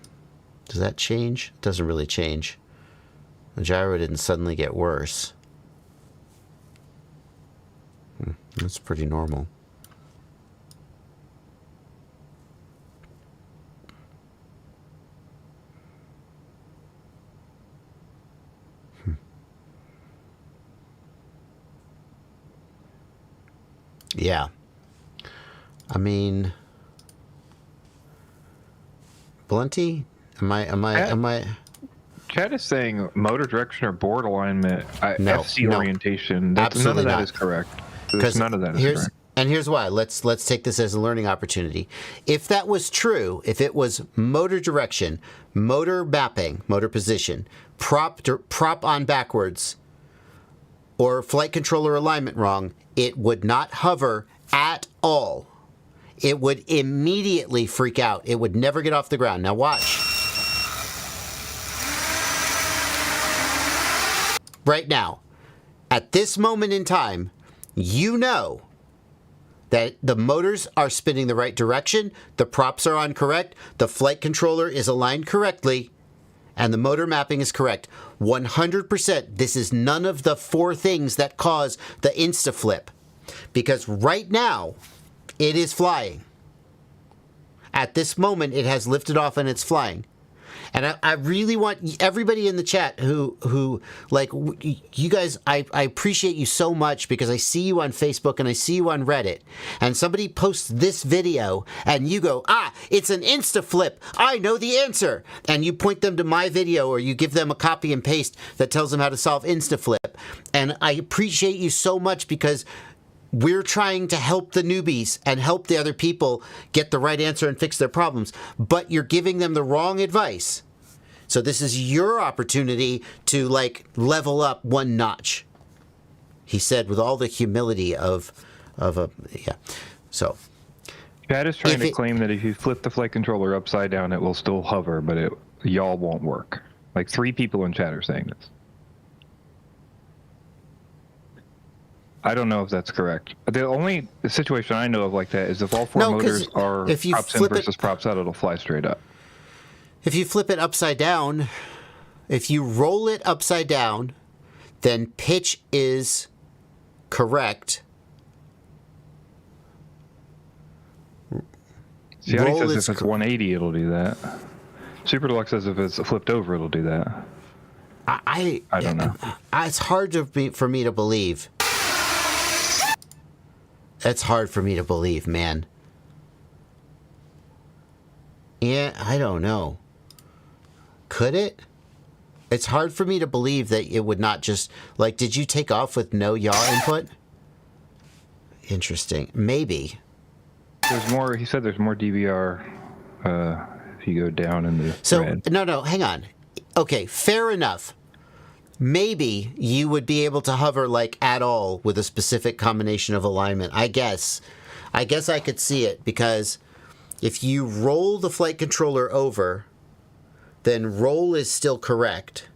Does that change? It doesn't really change. The gyro didn't suddenly get worse. That's pretty normal. Yeah. I mean, Blunty? Am I? Chad is saying motor direction or board alignment, No, FC no. orientation. Absolutely none of that not. is correct. None of that is correct. And here's why. Let's take this as a learning opportunity. If that was true, if it was motor direction, motor mapping, motor position, prop on backwards, or flight controller alignment wrong, it would not hover at all. It would immediately freak out. It would never get off the ground. Now watch. Right now, at this moment in time, you know that the motors are spinning the right direction, the props are on correct, the flight controller is aligned correctly, and the motor mapping is correct. 100%. This is none of the 4 things that cause the insta-flip. Because right now, it is flying. At this moment, it has lifted off and it's flying. And I really want everybody in the chat who like, you guys, I appreciate you so much, because I see you on Facebook and I see you on Reddit, and somebody posts this video and you go, it's an insta flip, I know the answer, and you point them to my video, or you give them a copy and paste that tells them how to solve insta flip. And I appreciate you so much, because we're trying to help the newbies and help the other people get the right answer and fix their problems, but you're giving them the wrong advice. So this is your opportunity to level up one notch, he said with all the humility of a, yeah. So Chad is trying to claim that if you flip the flight controller upside down, it will still hover, but y'all won't work. Like 3 people in chat are saying this. I don't know if that's correct. The only situation I know of like that is if all 4 motors are props in versus props out, it'll fly straight up. If you flip it upside down, if you roll it upside down, then pitch is correct. See, Audi roll says is if it's 180, it'll do that. Super Deluxe says if it's flipped over, it'll do that. I don't know. It's hard for me to believe. It's hard for me to believe, man. Yeah, I don't know. Could it? It's hard for me to believe that it would not just... Like, did you take off with no yaw input? Interesting. Maybe. There's more... He said there's more DVR if you go down in the thread. No, hang on. Okay, fair enough. Maybe you would be able to hover, like, at all with a specific combination of alignment. I guess I could see it, because if you roll the flight controller over... then roll is still correct.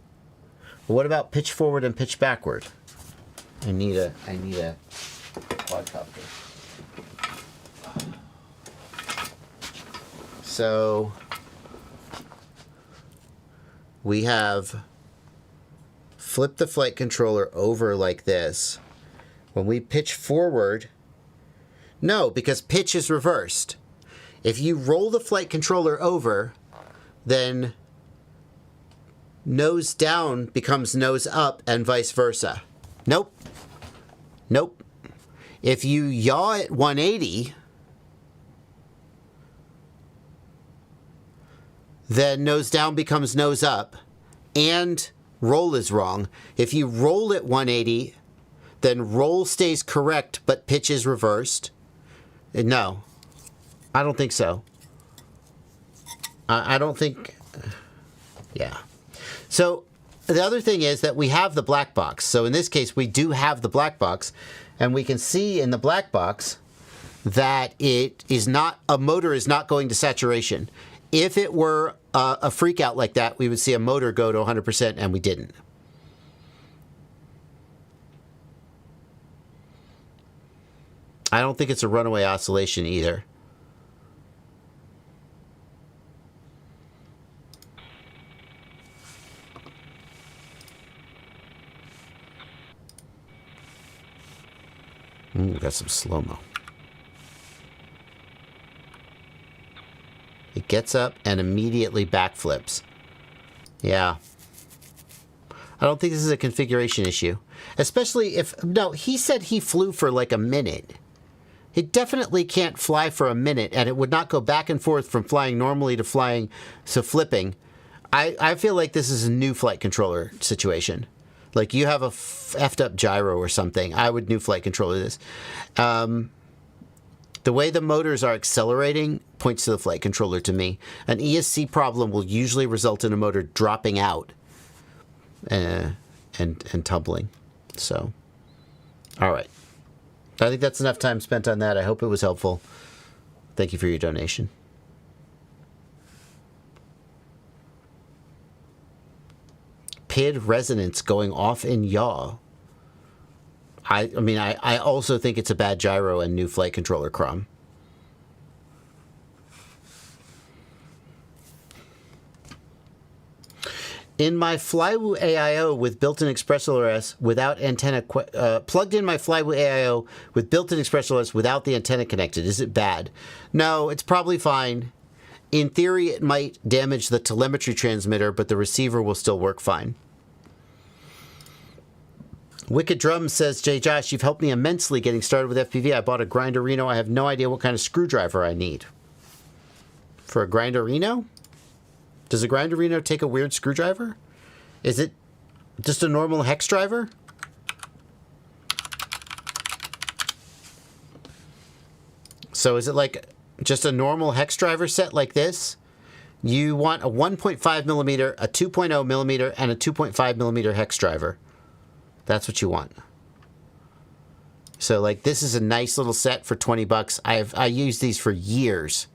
What about pitch forward and pitch backward? I need a quadcopter. So we have flipped the flight controller over like this. When we pitch forward, no, because pitch is reversed. If you roll the flight controller over, then nose down becomes nose up and vice versa. Nope. If you yaw at 180, then nose down becomes nose up and roll is wrong. If you roll at 180, then roll stays correct but pitch is reversed. No, I don't think so. I don't think... Yeah. So the other thing is that we have the black box. So in this case, we do have the black box, and we can see in the black box that it is not, a motor is not going to saturation. If it were a freak out like that, we would see a motor go to 100%, and we didn't. I don't think it's a runaway oscillation either. Got some slow-mo. It gets up and immediately backflips. Yeah. I don't think this is a configuration issue. Especially if... No, he said he flew for like a minute. It definitely can't fly for a minute, and it would not go back and forth from flying normally to flying, so flipping. I feel like this is a new flight controller situation. Like, you have a effed up gyro or something. I would new flight controller this. The way the motors are accelerating points to the flight controller to me. An ESC problem will usually result in a motor dropping out and tumbling. So, all right. I think that's enough time spent on that. I hope it was helpful. Thank you for your donation. PID resonance going off in yaw. I mean, I also think it's a bad gyro and new flight controller crom. In my Flywoo AIO with built-in ExpressLRS without antenna, plugged in my Flywoo AIO with built-in ExpressLRS without the antenna connected. Is it bad? No, it's probably fine. In theory, it might damage the telemetry transmitter, but the receiver will still work fine. Wicked Drums says, J. Josh, you've helped me immensely getting started with FPV. I bought a Grinderino. I have no idea what kind of screwdriver I need. For a Grinderino? Does a Grinderino take a weird screwdriver? Is it just a normal hex driver? So is it like just a normal hex driver set like this? You want a 1.5 millimeter, a 2.0 millimeter, and a 2.5 millimeter hex driver. That's what you want. So like this is a nice little set for 20 bucks. I used these for years.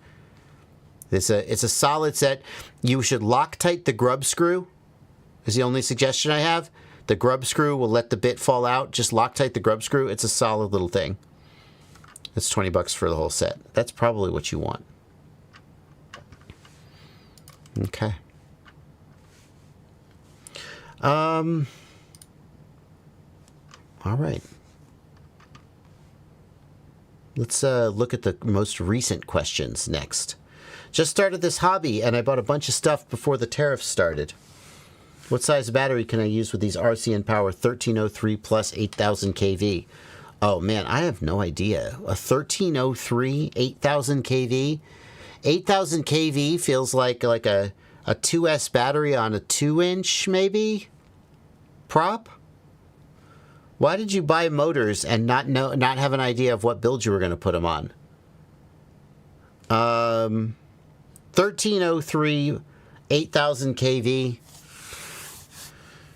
It's a solid set. You should Loctite the grub screw is the only suggestion I have. The grub screw will let the bit fall out. Just Loctite the grub screw. It's a solid little thing. It's 20 bucks for the whole set. That's probably what you want. Okay. All right. Let's look at the most recent questions next. Just started this hobby, and I bought a bunch of stuff before the tariffs started. What size battery can I use with these RCN Power 1303 plus 8000 kV? Oh man, I have no idea. A 1303, 8000 kV? 8000 kV feels like a 2S battery on a 2-inch, maybe? Prop? Why did you buy motors and not have an idea of what build you were going to put them on? 1303, 8000 kV.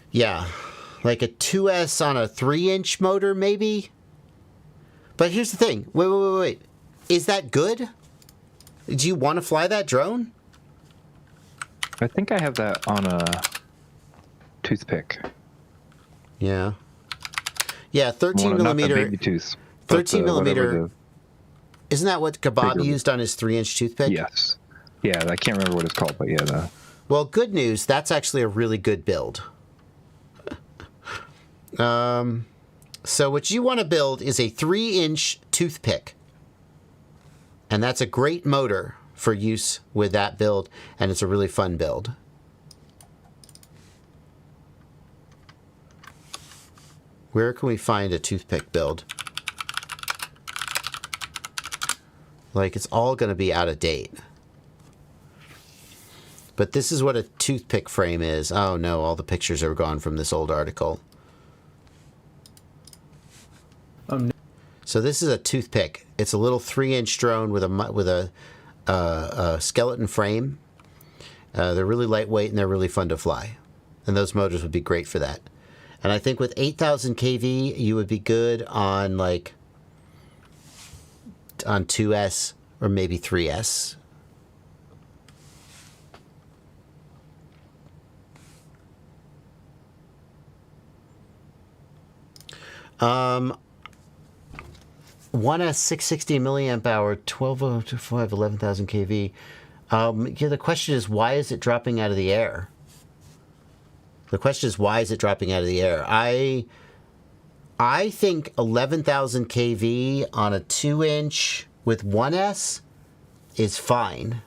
Yeah, like a 2S on a 3-inch motor, maybe? But here's the thing. Wait. Is that good? Do you want to fly that drone? I think I have that on a toothpick. Yeah. Yeah, 13 millimeter. Not the baby tooth. 13 millimeter. Isn't that what Kebab bigger. used on his 3-inch toothpick? Yes. Yeah, I can't remember what it's called, but yeah. Well, good news. That's actually a really good build. So what you want to build is a 3-inch toothpick. And that's a great motor for use with that build, and it's a really fun build. Where can we find a toothpick build? Like, it's all going to be out of date. But this is what a toothpick frame is. Oh no, all the pictures are gone from this old article. So this is a toothpick. It's a little 3-inch drone with a skeleton frame. They're really lightweight and they're really fun to fly. And those motors would be great for that. And I think with 8000 kV, you would be good on like on 2S or maybe 3S. Um, 1S 660 milliamp hour, 1205, 11,000 kV. Yeah, the question is, why is it dropping out of the air? The question is, why is it dropping out of the air? I think 11,000 kV on a 2-inch with 1S is fine.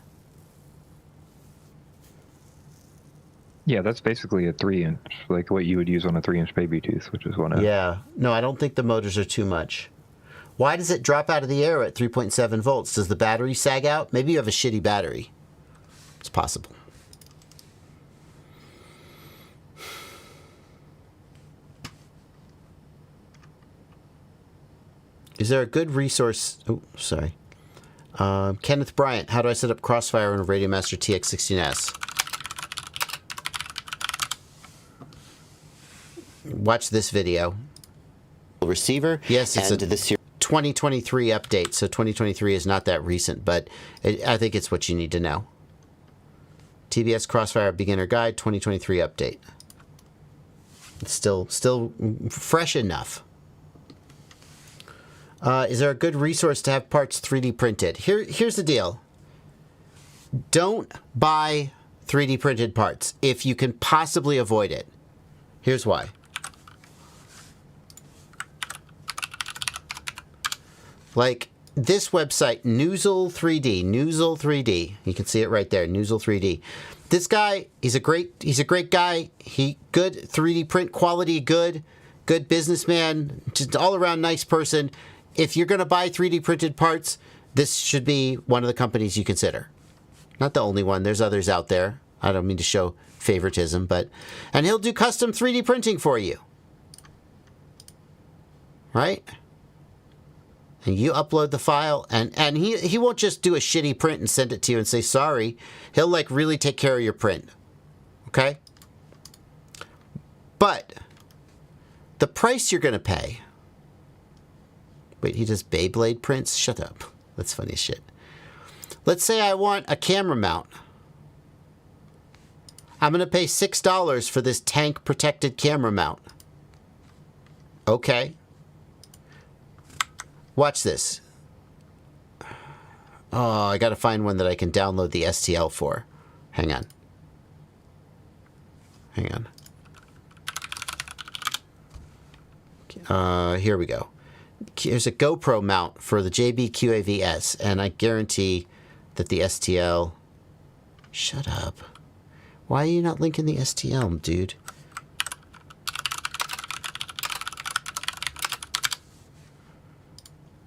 Yeah, that's basically a 3-inch, like what you would use on a 3-inch baby tooth, which is 1S. Yeah. No, I don't think the motors are too much. Why does it drop out of the air at 3.7 volts? Does the battery sag out? Maybe you have a shitty battery. It's possible. Is there a good resource? Oh, sorry. Kenneth Bryant, how do I set up Crossfire on a Radiomaster TX16S? Watch this video. Receiver. Yes, it's and a 2023 update, so 2023 is not that recent, but I think it's what you need to know. TBS Crossfire Beginner Guide 2023 update. It's still fresh enough. Is there a good resource to have parts 3D printed? Here's the deal. Don't buy 3D printed parts if you can possibly avoid it. Here's why. Like this website, Noozle 3D. You can see it right there, Noozle 3D. This guy, he's a great guy. He good 3D print quality, good businessman, just all around nice person. If you're going to buy 3D printed parts, this should be one of the companies you consider. Not the only one. There's others out there. I don't mean to show favoritism, and he'll do custom 3D printing for you. Right? And you upload the file, and he won't just do a shitty print and send it to you and say sorry. He'll like really take care of your print. Okay? But the price you're going to pay. Wait, he does Beyblade prints? Shut up. That's funny as shit. Let's say I want a camera mount. I'm going to pay $6 for this tank protected camera mount. Okay. Watch this. Oh, I got to find one that I can download the STL for. Hang on. Here we go. Here's a GoPro mount for the JB QAV-S, and I guarantee that the STL Shut up. Why are you not linking the STL, dude?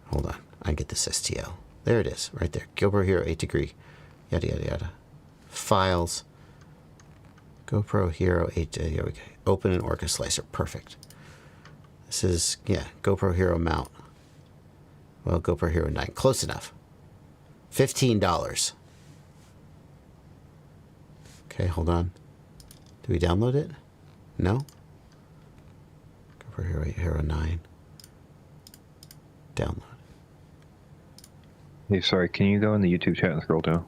Hold on. I get this STL. There it is. Right there. GoPro Hero 8 degree. Yada, yada, yada. Files. GoPro Hero 8. Here we go. Open an Orca slicer. Perfect. This is, yeah, GoPro Hero mount. Well, GoPro Hero 9. Close enough. $15. Okay, hold on. Do we download it? No? GoPro Hero 8, Hero 9. Download. Hey, sorry, can you go in the YouTube chat and scroll down?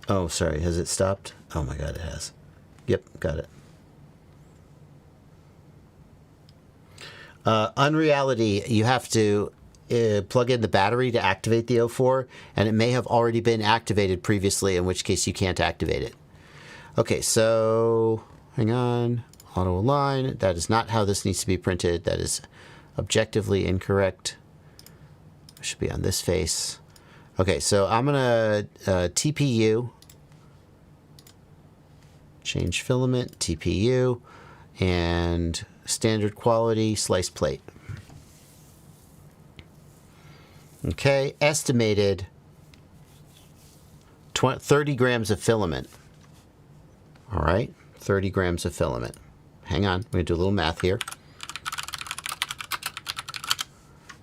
Oh, sorry. Has it stopped? Oh my god, it has. Yep, got it. Unreality, you have to plug in the battery to activate the O4, and it may have already been activated previously, in which case you can't activate it. Okay, so hang on. Auto align. That is not how this needs to be printed. That is objectively incorrect. It should be on this face. Okay, so I'm gonna TPU, change filament, TPU, and standard quality slice plate. Okay, estimated 30 grams of filament. All right, 30 grams of filament. Hang on, we're gonna do a little math here.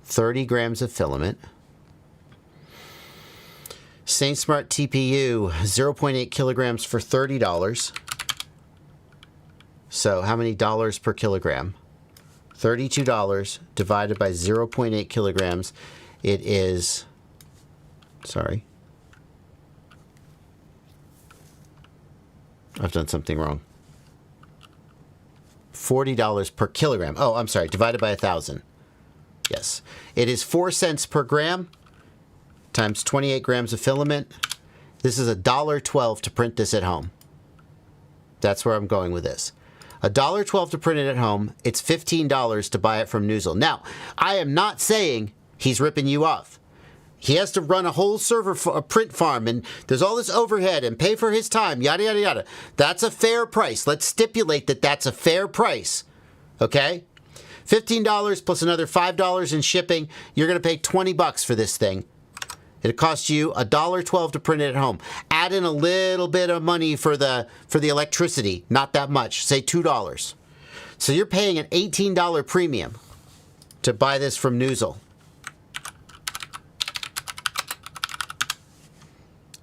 30 grams of filament. SaintSmart TPU, 0.8 kilograms for $30. So how many dollars per kilogram? $32 divided by 0.8 kilograms. It is, sorry. I've done something wrong. $40 per kilogram. Oh, I'm sorry, divided by 1,000. Yes. It is 4 cents per gram times 28 grams of filament. This is $1.12 to print this at home. That's where I'm going with this. $1.12 to print it at home. It's $15 to buy it from Noozle. Now, I am not saying he's ripping you off. He has to run a whole server a print farm, and there's all this overhead and pay for his time, yada, yada, yada. That's a fair price. Let's stipulate that that's a fair price. Okay? $15 plus another $5 in shipping. You're going to pay $20 for this thing. It costs you $1.12 to print it at home. Add in a little bit of money for the electricity. Not that much. Say $2. So you're paying an $18 premium to buy this from Noozle.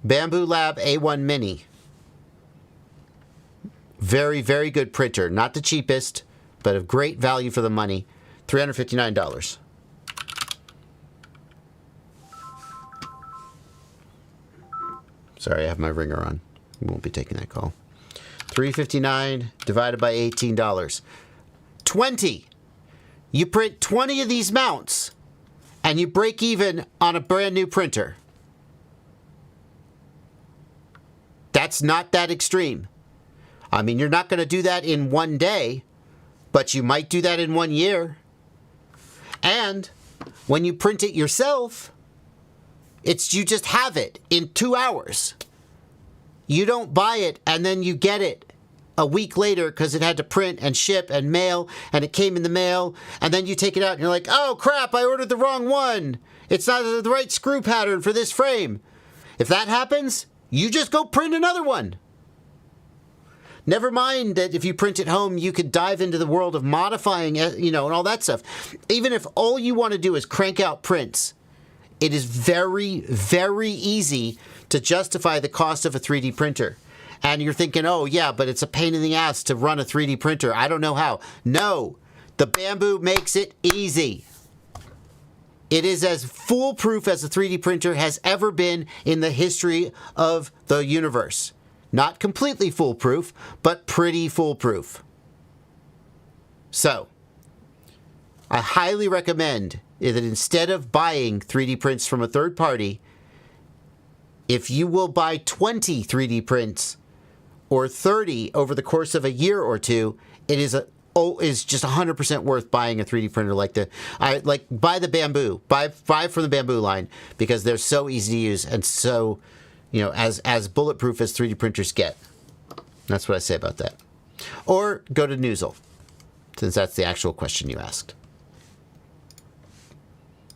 Bamboo Lab A1 Mini. Very, very good printer. Not the cheapest, but of great value for the money. $359. Sorry, I have my ringer on. We won't be taking that call. $359 divided by $18. 20. You print 20 of these mounts, and you break even on a brand new printer. That's not that extreme. I mean, you're not going to do that in one day, but you might do that in 1 year. And when you print it yourself, you just have it in 2 hours. You don't buy it and then you get it a week later because it had to print and ship and mail and it came in the mail, and then you take it out and you're like, oh crap, I ordered the wrong one. It's not the right screw pattern for this frame. If that happens, you just go print another one. Never mind that if you print at home, you could dive into the world of modifying, and all that stuff. Even if all you want to do is crank out prints, it is very, very easy to justify the cost of a 3D printer. And you're thinking, oh yeah, but it's a pain in the ass to run a 3D printer. I don't know how. No, the Bamboo makes it easy. It is as foolproof as a 3D printer has ever been in the history of the universe. Not completely foolproof, but pretty foolproof. So, I highly recommend that instead of buying 3D prints from a third party, if you will buy 20 3D prints or 30 over the course of a year or two, it is just 100% worth buying a 3D printer like buy the Bamboo. Buy from the Bamboo line because they're so easy to use and so as bulletproof as 3D printers get. That's what I say about that. Or go to Noozle, since that's the actual question you asked.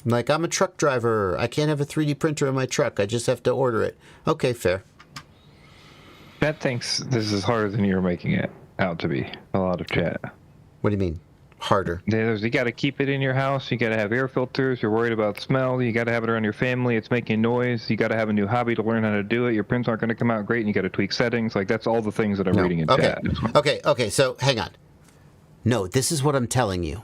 Like, I'm a truck driver. I can't have a 3D printer in my truck. I just have to order it. Okay, fair. Chat thinks this is harder than you're making it out to be. A lot of chat. What do you mean? Harder? You got to keep it in your house. You got to have air filters. You're worried about smell. You got to have it around your family. It's making noise. You got to have a new hobby to learn how to do it. Your prints aren't going to come out great, and you got to tweak settings. Like, that's all the things that I'm reading in chat. Okay, so hang on. No, this is what I'm telling you.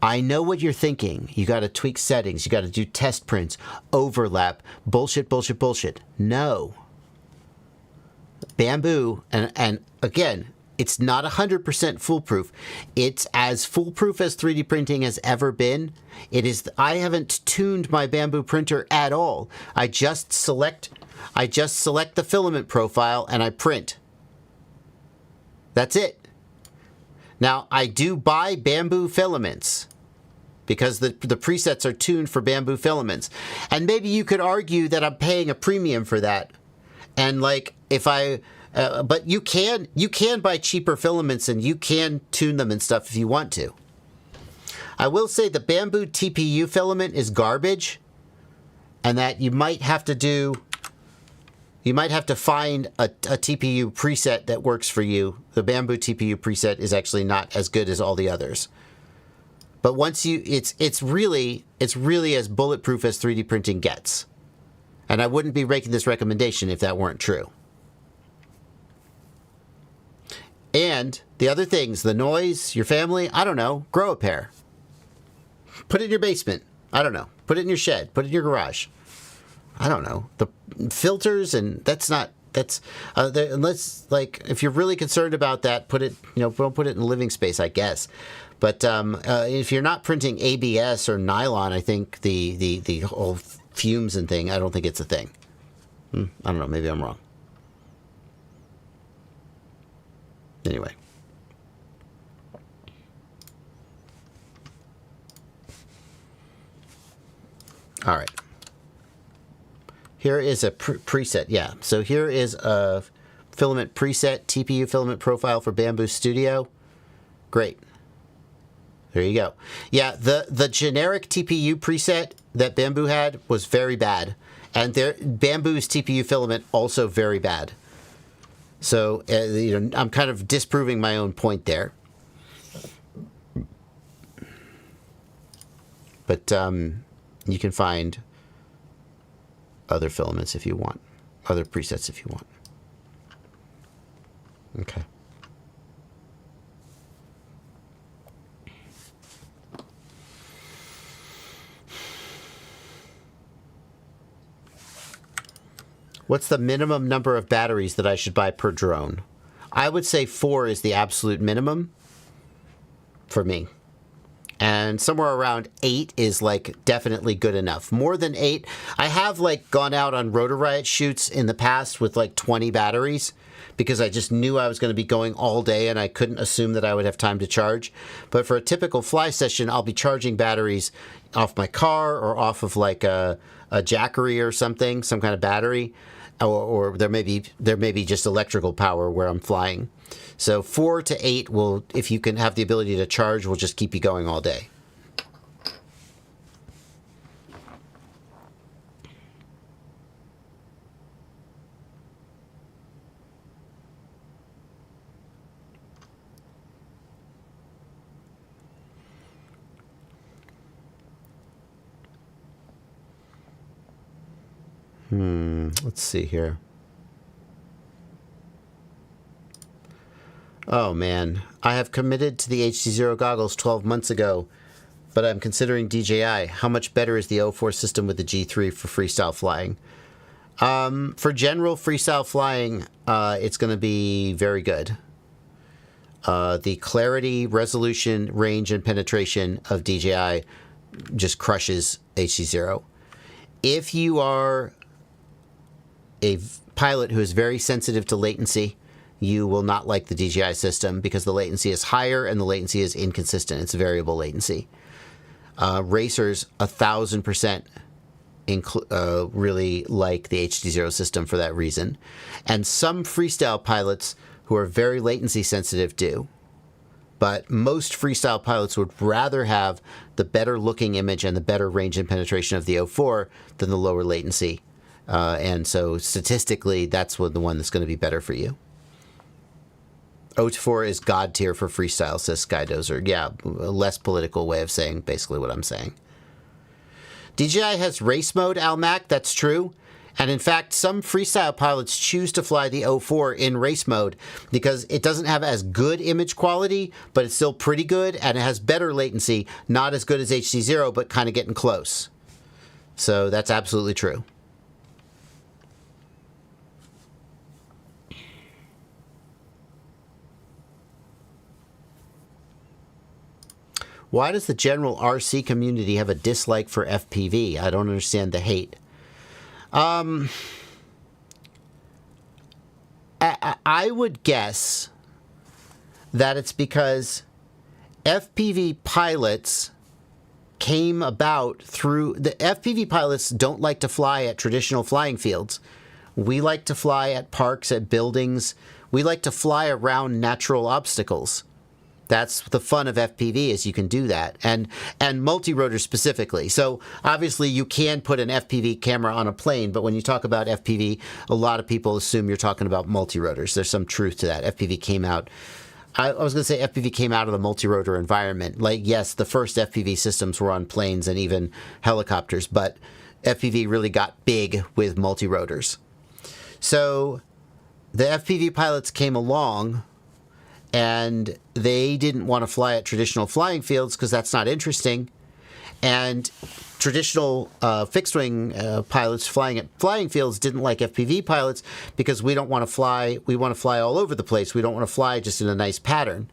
I know what you're thinking. You got to tweak settings. You got to do test prints, overlap, bullshit. No. Bamboo, and again, it's not 100% foolproof. It's as foolproof as 3D printing has ever been. I haven't tuned my Bamboo printer at all. I just select the filament profile and I print. That's it. Now, I do buy Bamboo filaments because the presets are tuned for Bamboo filaments. And maybe you could argue that I'm paying a premium for that. And like, but you can buy cheaper filaments and you can tune them and stuff if you want to. I will say the Bamboo TPU filament is garbage, and that you might have to find a TPU preset that works for you. The Bamboo TPU preset is actually not as good as all the others. But once it's really as bulletproof as 3D printing gets. And I wouldn't be making this recommendation if that weren't true. And the other things, the noise, your family, I don't know, grow a pair. Put it in your basement. I don't know. Put it in your shed. Put it in your garage. I don't know. The filters, and unless, like, if you're really concerned about that, don't put it in the living space, I guess. But if you're not printing ABS or nylon, I think the whole fumes and thing, I don't think it's a thing. I don't know. Maybe I'm wrong. Anyway. All right. Here is a preset. Yeah. So here is a filament preset, TPU filament profile for Bamboo Studio. Great. There you go. Yeah, the generic TPU preset that Bamboo had was very bad. And Bamboo's TPU filament also very bad. So, I'm kind of disproving my own point there. But you can find other filaments if you want. Other presets if you want. Okay. What's the minimum number of batteries that I should buy per drone? I would say 4 is the absolute minimum for me. And somewhere around 8 is like definitely good enough. More than 8, I have like gone out on Rotor Riot shoots in the past with like 20 batteries because I just knew I was going to be going all day and I couldn't assume that I would have time to charge. But for a typical fly session, I'll be charging batteries off my car or off of like a Jackery or something, some kind of battery. Or there may be just electrical power where I'm flying. So 4 to 8 will, if you can have the ability to charge, will just keep you going all day. Let's see here. Oh man, I have committed to the HD0 goggles 12 months ago, but I'm considering DJI. How much better is the O4 system with the G3 for freestyle flying? For general freestyle flying, it's going to be very good. The clarity, resolution, range, and penetration of DJI just crushes HD0. If you are a pilot who is very sensitive to latency, you will not like the DJI system because the latency is higher and the latency is inconsistent. It's variable latency. Racers 1,000% really like the HD0 system for that reason. And some freestyle pilots who are very latency sensitive do. But most freestyle pilots would rather have the better looking image and the better range and penetration of the 04 than the lower latency. And so statistically, that's the one that's going to be better for you. 04 is God tier for freestyle, says Skydozer. Yeah, a less political way of saying basically what I'm saying. DJI has race mode, Almac. That's true. And in fact, some freestyle pilots choose to fly the 04 in race mode because it doesn't have as good image quality, but it's still pretty good, and it has better latency. Not as good as HD0, but kind of getting close. So that's absolutely true. Why does the general RC community have a dislike for FPV? I don't understand the hate. I would guess that it's because FPV pilots came about through... The FPV pilots don't like to fly at traditional flying fields. We like to fly at parks, at buildings. We like to fly around natural obstacles. That's the fun of FPV, is you can do that, and multi-rotor specifically. So obviously you can put an FPV camera on a plane, but when you talk about FPV, a lot of people assume you're talking about multi-rotors. There's some truth to that. FPV came out. I was going to say FPV came out of the multi-rotor environment. Like, yes, the first FPV systems were on planes and even helicopters, but FPV really got big with multi-rotors. So the FPV pilots came along, and they didn't want to fly at traditional flying fields because that's not interesting. And traditional fixed-wing pilots flying at flying fields didn't like FPV pilots because we don't want to fly. We want to fly all over the place. We don't want to fly just in a nice pattern.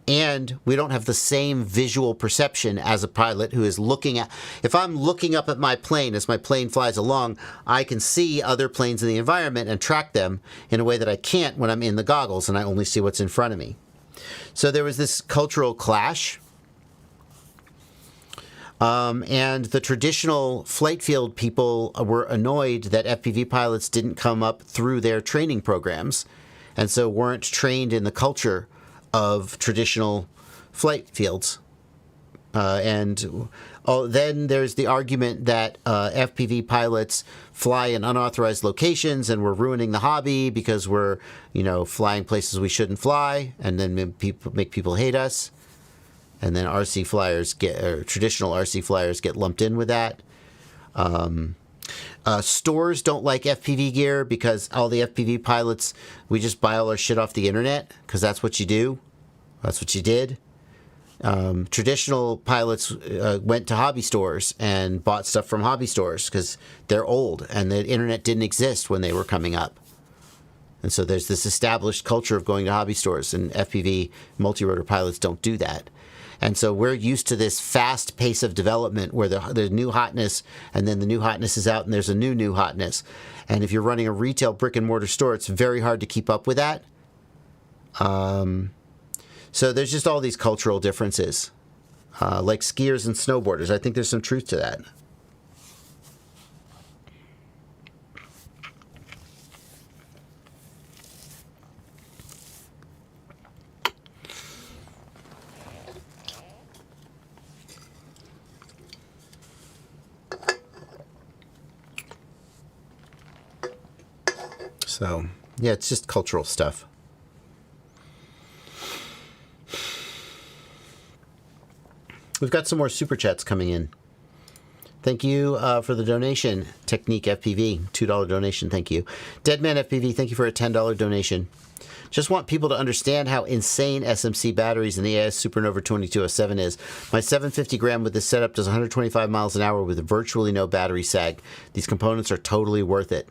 And we don't have the same visual perception as a pilot who is looking at... If I'm looking up at my plane as my plane flies along, I can see other planes in the environment and track them in a way that I can't when I'm in the goggles and I only see what's in front of me. So there was this cultural clash. And the traditional flight field people were annoyed that FPV pilots didn't come up through their training programs and so weren't trained in the culture of traditional flight fields. Then there's the argument that FPV pilots fly in unauthorized locations and we're ruining the hobby because we're, flying places we shouldn't fly, and then make people hate us. And then traditional RC flyers get lumped in with that. Stores don't like FPV gear because all the FPV pilots, we just buy all our shit off the internet because that's what you do. That's what you did. Traditional pilots went to hobby stores and bought stuff from hobby stores because they're old and the internet didn't exist when they were coming up. And so there's this established culture of going to hobby stores, and FPV multi-rotor pilots don't do that. And so we're used to this fast pace of development where the new hotness, and then the new hotness is out and there's a new hotness. And if you're running a retail brick and mortar store, it's very hard to keep up with that. So there's just all these cultural differences, like skiers and snowboarders. I think there's some truth to that. So, yeah, it's just cultural stuff. We've got some more super chats coming in. Thank you for the donation, Technique FPV, $2 donation, thank you. Deadman FPV, thank you for a $10 donation. Just want people to understand how insane SMC batteries in the AIS Supernova 2207 is. My 750 gram with this setup does 125 miles an hour with virtually no battery sag. These components are totally worth it.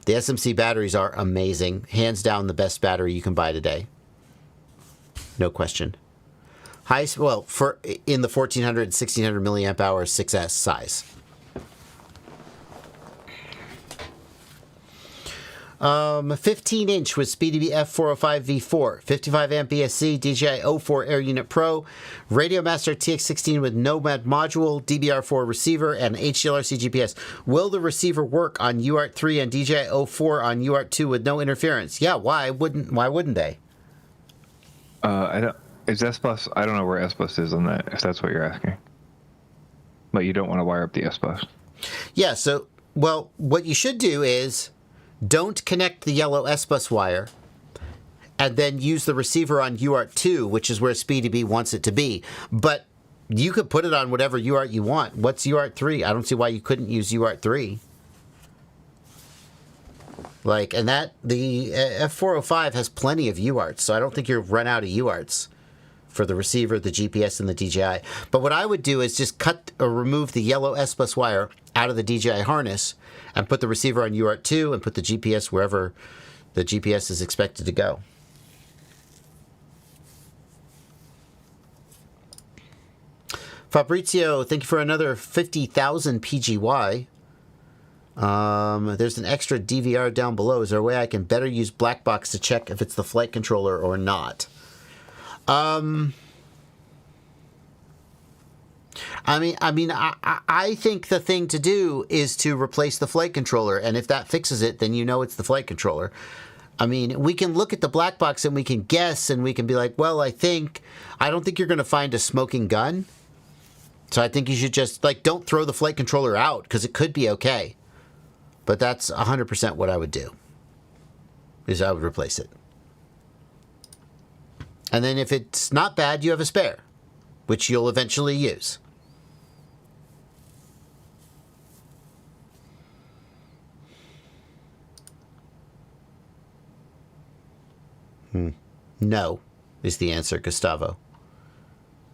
The SMC batteries are amazing. Hands down the best battery you can buy today. No question. For in the 1400 and 1600 milliamp hour 6S size. 15-inch with SpeedyB F405 V4, 55 amp BSC, DJI O4 Air Unit Pro, Radiomaster TX16 with Nomad module, DBR4 receiver, and HDLRC GPS. Will the receiver work on UART 3 and DJI O4 on UART 2 with no interference? Yeah, why wouldn't they? I don't. Is S-Bus? I don't know where S-Bus is on that. If that's what you're asking, but you don't want to wire up the S-Bus. Yeah. So, well, what you should do is don't connect the yellow S-Bus wire, and then use the receiver on UART 2, which is where SpeedyB wants it to be. But you could put it on whatever UART you want. What's UART 3? I don't see why you couldn't use UART 3. Like, and that, the F405 has plenty of UARTs, so I don't think you'll run out of UARTs for the receiver, the GPS, and the DJI. But what I would do is just cut or remove the yellow S-Bus wire out of the DJI harness and put the receiver on UART 2 and put the GPS wherever the GPS is expected to go. Fabrizio, thank you for another 50,000 PGY. There's an extra DVR down below. Is there a way I can better use Blackbox to check if it's the flight controller or not? I think the thing to do is to replace the flight controller, and if that fixes it, then you know it's the flight controller. I mean, we can look at the black box and we can guess, and we can be like, well, I don't think you're going to find a smoking gun. So I think you should just, like, don't throw the flight controller out, because it could be okay. But that's 100% what I would do, is I would replace it. And then if it's not bad, you have a spare, which you'll eventually use. No, is the answer, Gustavo.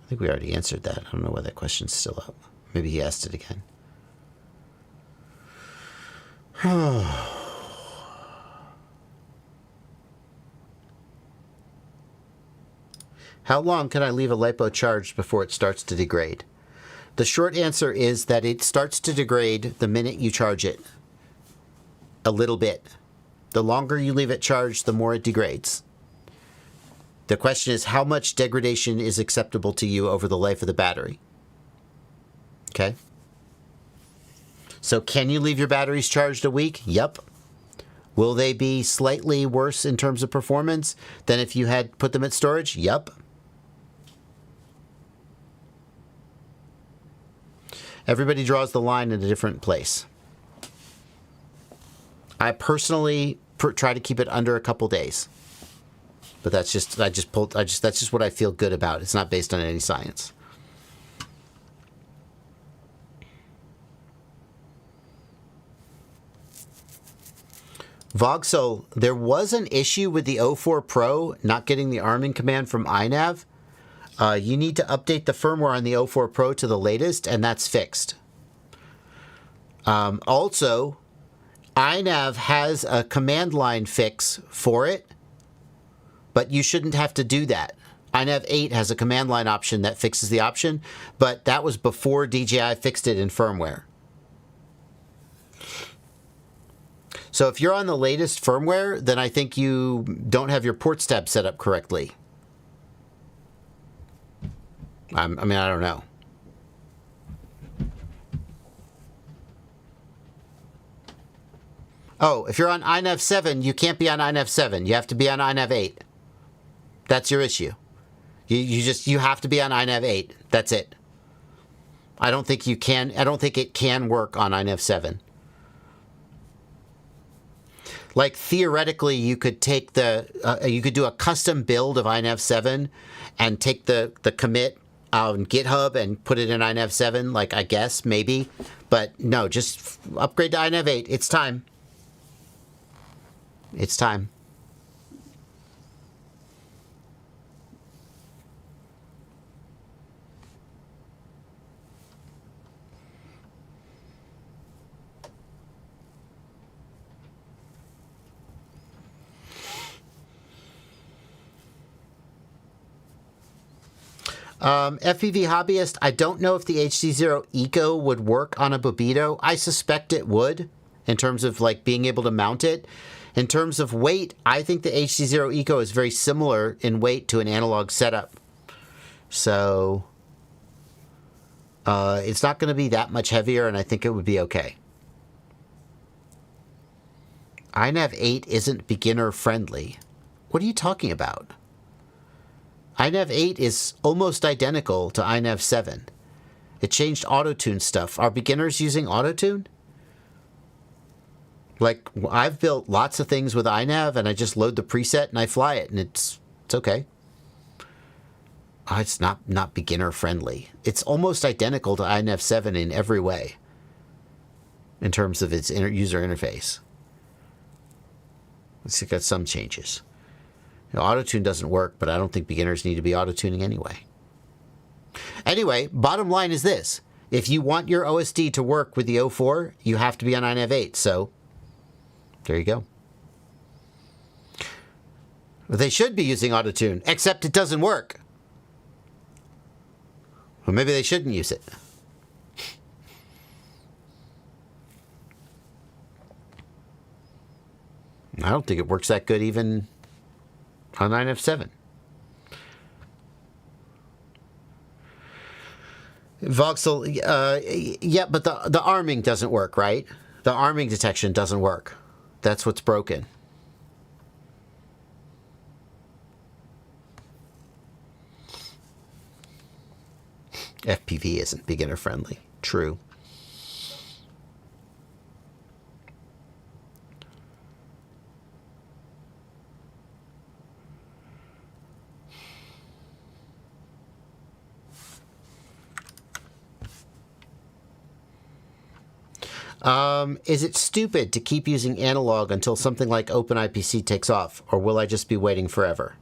I think we already answered that. I don't know why that question's still up. Maybe he asked it again. How long can I leave a LiPo charged before it starts to degrade? The short answer is that it starts to degrade the minute you charge it. A little bit. The longer you leave it charged, the more it degrades. The question is, how much degradation is acceptable to you over the life of the battery? Okay. So can you leave your batteries charged a week? Yep. Will they be slightly worse in terms of performance than if you had put them at storage? Yep. Everybody draws the line in a different place. I personally try to keep it under a couple days. But that's just that's just what I feel good about. It's not based on any science. Voxel, there was an issue with the O4 Pro not getting the arming command from iNav. You need to update the firmware on the O4 Pro to the latest, and that's fixed. Also, iNav has a command line fix for it, but you shouldn't have to do that. iNav 8 has a command line option that fixes the option, but that was before DJI fixed it in firmware. So if you're on the latest firmware, then I think you don't have your ports tab set up correctly. I don't know. Oh, if you're on iNav 7, you can't be on iNav 7. You have to be on iNav 8. That's your issue. You have to be on iNav 8. That's it. I don't think it can work on iNav 7. Like, theoretically, you could take you could do a custom build of iNav 7 and take the commit on GitHub and put it in iNav 7, like, I guess, maybe. But no, just upgrade to iNav 8. It's time. It's time. FPV hobbyist, I don't know if the HC0 Eco would work on a Bobito. I suspect it would. in terms of like being able to mount it. In terms of weight, I think the HC0 Eco is very similar in weight to an analog setup. So it's not going to be that much heavier, and I think it would be okay. iNav 8 isn't beginner friendly. What are you talking about? iNav 8 is almost identical to iNav 7. It changed autotune stuff. Are beginners using autotune? Like, I've built lots of things with iNav, and I just load the preset and I fly it, and it's okay. It's not beginner friendly. It's almost identical to iNav 7 in every way, in terms of its user interface. It's got some changes. You know, autotune doesn't work, but I don't think beginners need to be autotuning anyway. Anyway, bottom line is this. If you want your OSD to work with the 04, you have to be on iNav 8, so there you go. They should be using autotune, except it doesn't work. Well, maybe they shouldn't use it. I don't think it works that good even on iNav 7. Voxel, yeah, but the arming doesn't work, right? The arming detection doesn't work. That's what's broken. FPV isn't beginner friendly. True. Is it stupid to keep using analog until something like OpenIPC takes off, or will I just be waiting forever?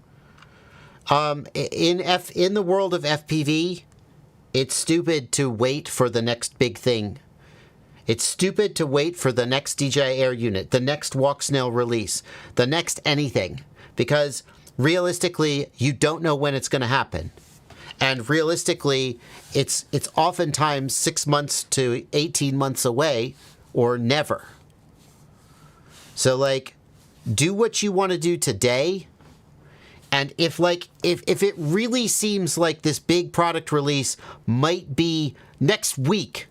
In the world of FPV, it's stupid to wait for the next big thing. It's stupid to wait for the next DJI Air unit, the next walk snail release, the next anything, because realistically, you don't know when it's going to happen. And realistically, it's oftentimes 6 months to 18 months away, or never. So, like, do what you want to do today. And if it really seems like this big product release might be next week,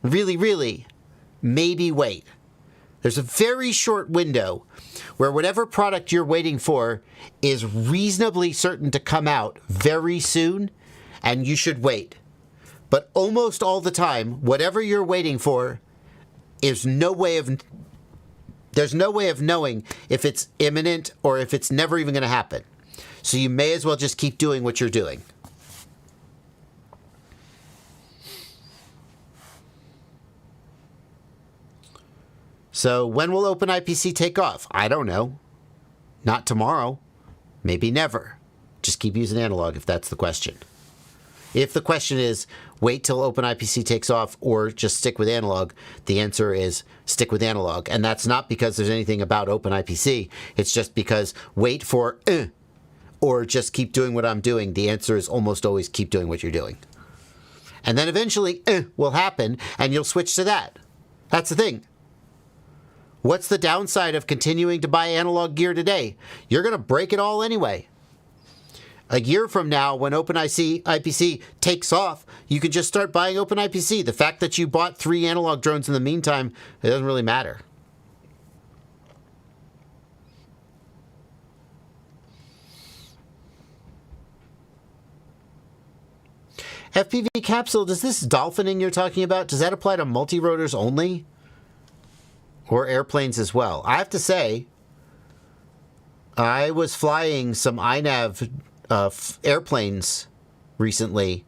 really, maybe wait. There's a very short window where whatever product you're waiting for is reasonably certain to come out very soon, and you should wait. But almost all the time, whatever you're waiting for, there's no way of knowing if it's imminent or if it's never even going to happen. So you may as well just keep doing what you're doing. So when will OpenIPC take off? I don't know. Not tomorrow. Maybe never. Just keep using analog if that's the question. If the question is wait till OpenIPC takes off or just stick with analog, the answer is stick with analog. And that's not because there's anything about OpenIPC. It's just because wait for or just keep doing what I'm doing. The answer is almost always keep doing what you're doing. And then eventually will happen and you'll switch to that. That's the thing. What's the downside of continuing to buy analog gear today? You're going to break it all anyway. A year from now, when OpenIPC takes off, you can just start buying OpenIPC. The fact that you bought 3 analog drones in the meantime, it doesn't really matter. FPV capsule, does this dolphining you're talking about, does that apply to multi-rotors only? Or airplanes as well? I have to say, I was flying some iNav airplanes recently,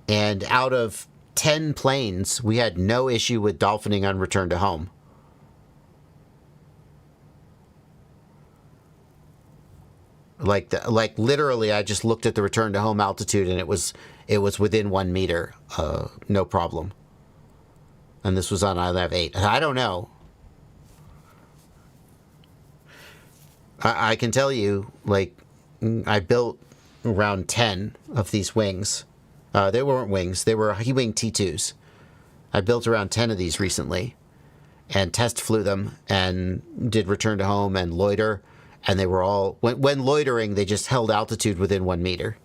and out of 10 planes, we had no issue with dolphining on return to home. Like literally, I just looked at the return to home altitude, and it was within 1 meter, no problem. And this was on iNav 8. I don't know. I can tell you, like, I built around 10 of these wings. They weren't wings. They were He-Wing T2s. I built around 10 of these recently. and test flew them and did return to home and loiter. And they were all, when loitering, they just held altitude within 1 meter.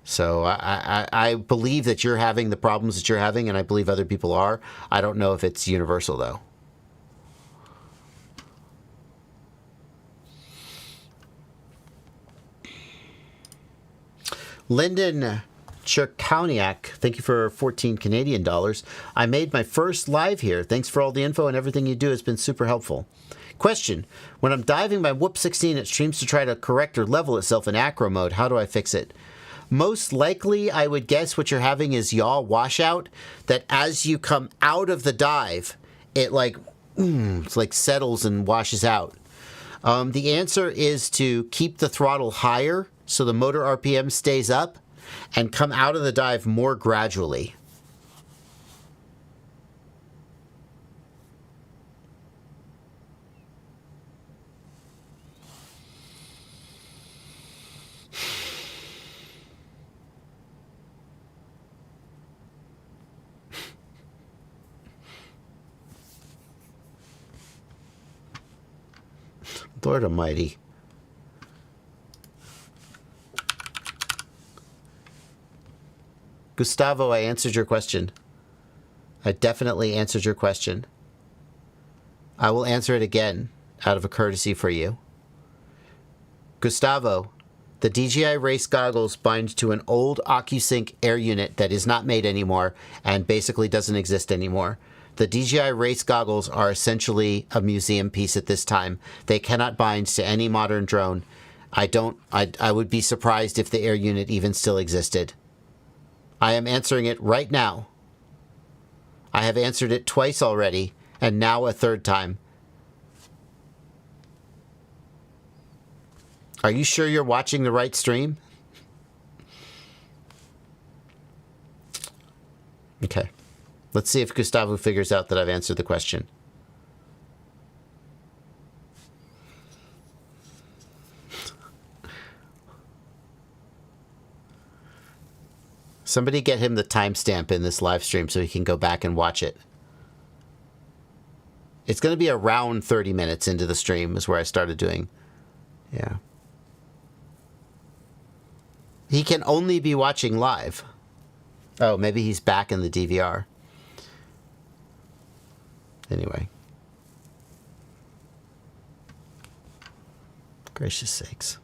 So I believe that you're having the problems that you're having, and I believe other people are. I don't know if it's universal, though. Lyndon Cherkowniak, thank you for 14 Canadian dollars. I made my first live here. Thanks for all the info and everything you do. It's been super helpful. Question. When I'm diving my Whoop 16, it streams to try to correct or level itself in acro mode. How do I fix it? Most likely, I would guess what you're having is yaw washout, that as you come out of the dive, it it's like settles and washes out. The answer is to keep the throttle higher so the motor RPM stays up and come out of the dive more gradually. Lord Almighty. Gustavo, I answered your question. I definitely answered your question. I will answer it again out of a courtesy for you. Gustavo, the DJI Race goggles bind to an old OcuSync air unit that is not made anymore and basically doesn't exist anymore. The DJI Race goggles are essentially a museum piece at this time. They cannot bind to any modern drone. I would be surprised if the air unit even still existed. I am answering it right now. I have answered it twice already, and now a third time. Are you sure you're watching the right stream? Okay. Let's see if Gustavo figures out that I've answered the question. Somebody get him the timestamp in this live stream so he can go back and watch it. It's going to be around 30 minutes into the stream is where I started doing. Yeah. He can only be watching live. Oh, maybe he's back in the DVR. Anyway. Gracious sakes.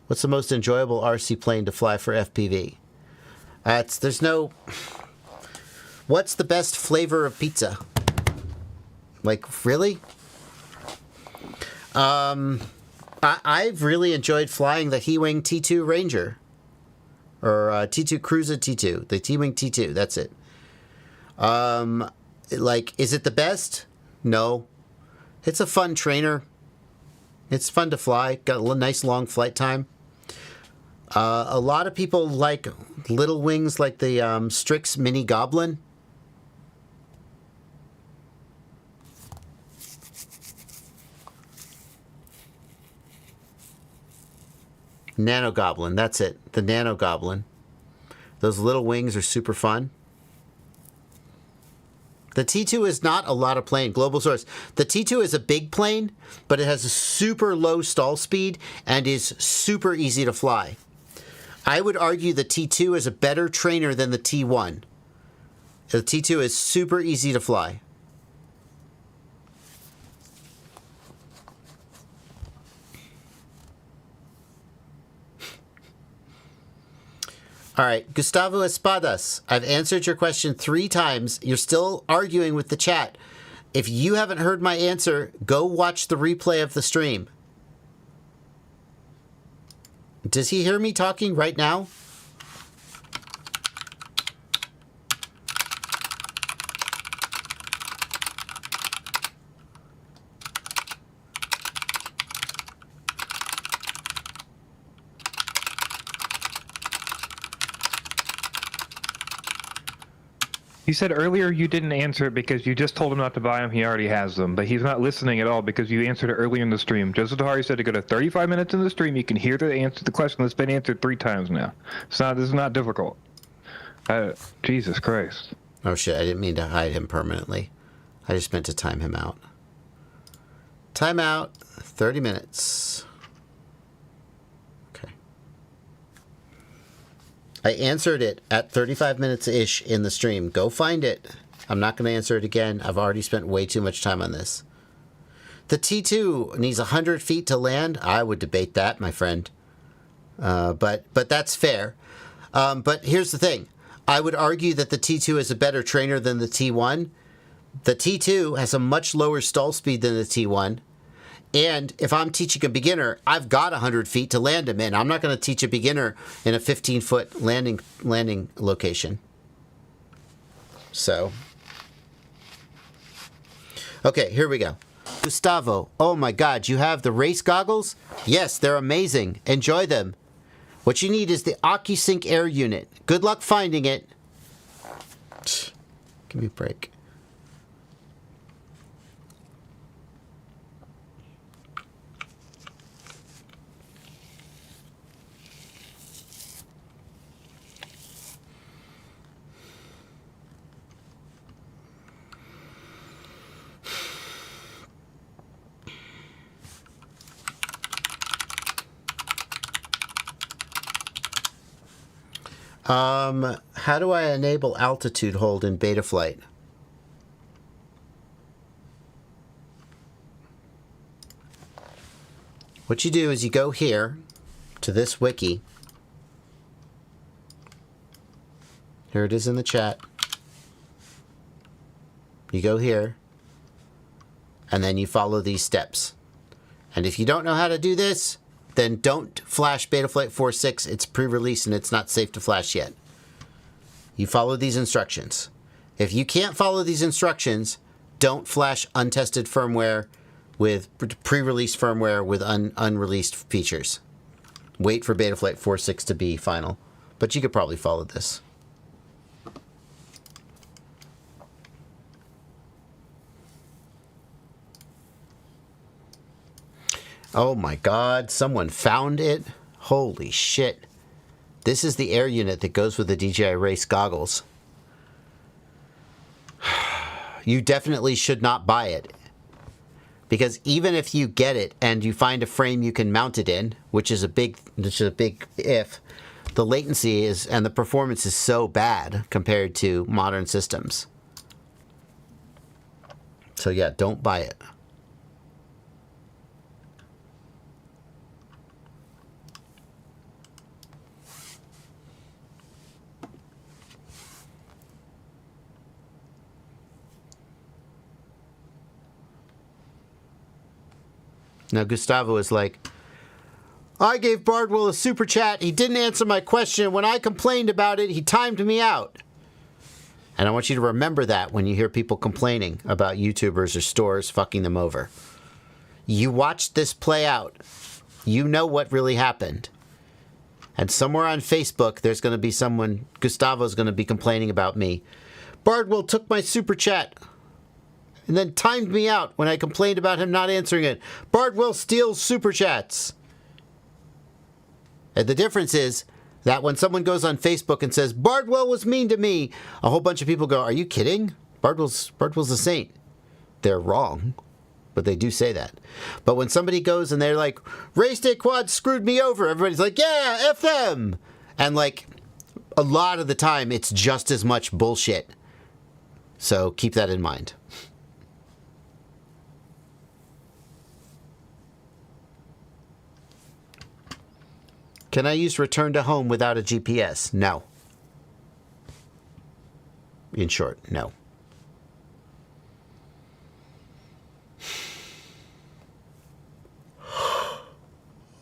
What's the most enjoyable RC plane to fly for FPV? There's no... What's the best flavor of pizza? Like, really? I've really enjoyed flying the He-Wing T2 Ranger. Or T2 Cruiser T2. The T-Wing T2, that's it. Is it the best? No. It's a fun trainer. It's fun to fly. Got a nice long flight time. A lot of people like little wings like the Strix Mini Goblin. Nano Goblin, that's it. The Nano Goblin. Those little wings are super fun. The T2 is not a lot of plane. Global source. The T2 is a big plane, but it has a super low stall speed and is super easy to fly. I would argue the T2 is a better trainer than the T1. The T2 is super easy to fly. All right, Gustavo Espadas, I've answered your question 3 times. You're still arguing with the chat. If you haven't heard my answer, go watch the replay of the stream. Does he hear me talking right now? You said earlier you didn't answer it because you just told him not to buy them. He already has them, but he's not listening at all because you answered it earlier in the stream. Joseph Tahari said to go to 35 minutes in the stream. You can hear the answer to the question that's been answered 3 times now. This is not difficult. Jesus Christ. Oh shit, I didn't mean to hide him permanently. I just meant to time him out. Time out, 30 minutes. Okay. I answered it at 35 minutes-ish in the stream. Go find it. I'm not going to answer it again. I've already spent way too much time on this. The T2 needs 100 feet to land. I would debate that, my friend. But that's fair. But here's the thing. I would argue that the T2 is a better trainer than the T1. The T2 has a much lower stall speed than the T1. And if I'm teaching a beginner, I've got 100 feet to land him in. I'm not going to teach a beginner in a 15-foot landing location. So. Okay, here we go. Gustavo, oh my God, you have the race goggles? Yes, they're amazing. Enjoy them. What you need is the OcuSync Air unit. Good luck finding it. Give me a break. How do I enable altitude hold in Betaflight? What you do is you go here to this wiki. Here it is in the chat. You go here, and then you follow these steps. And if you don't know how to do this, then don't flash Betaflight 4.6. It's pre-release and it's not safe to flash yet. You follow these instructions. If you can't follow these instructions, don't flash untested firmware with pre-release firmware with unreleased features. Wait for Betaflight 4.6 to be final. But you could probably follow this. Oh my God, someone found it? Holy shit. This is the air unit that goes with the DJI Race goggles. You definitely should not buy it. Because even if you get it and you find a frame you can mount it in, which is a big if, the latency is and the performance is so bad compared to modern systems. So yeah, don't buy it. Now, Gustavo is like, I gave Bardwell a super chat. He didn't answer my question. When I complained about it, he timed me out. And I want you to remember that when you hear people complaining about YouTubers or stores fucking them over. You watched this play out. You know what really happened. And somewhere on Facebook, there's going to be someone, Gustavo's going to be complaining about me. Bardwell took my super chat and then timed me out when I complained about him not answering it. Bardwell steals super chats. And the difference is that when someone goes on Facebook and says, Bardwell was mean to me, a whole bunch of people go, are you kidding? Bardwell's a saint. They're wrong, but they do say that. But when somebody goes and they're like, Race Day Quad screwed me over, everybody's like, yeah, F them. And like, a lot of the time, it's just as much bullshit. So keep that in mind. Can I use return to home without a GPS? No. In short, no.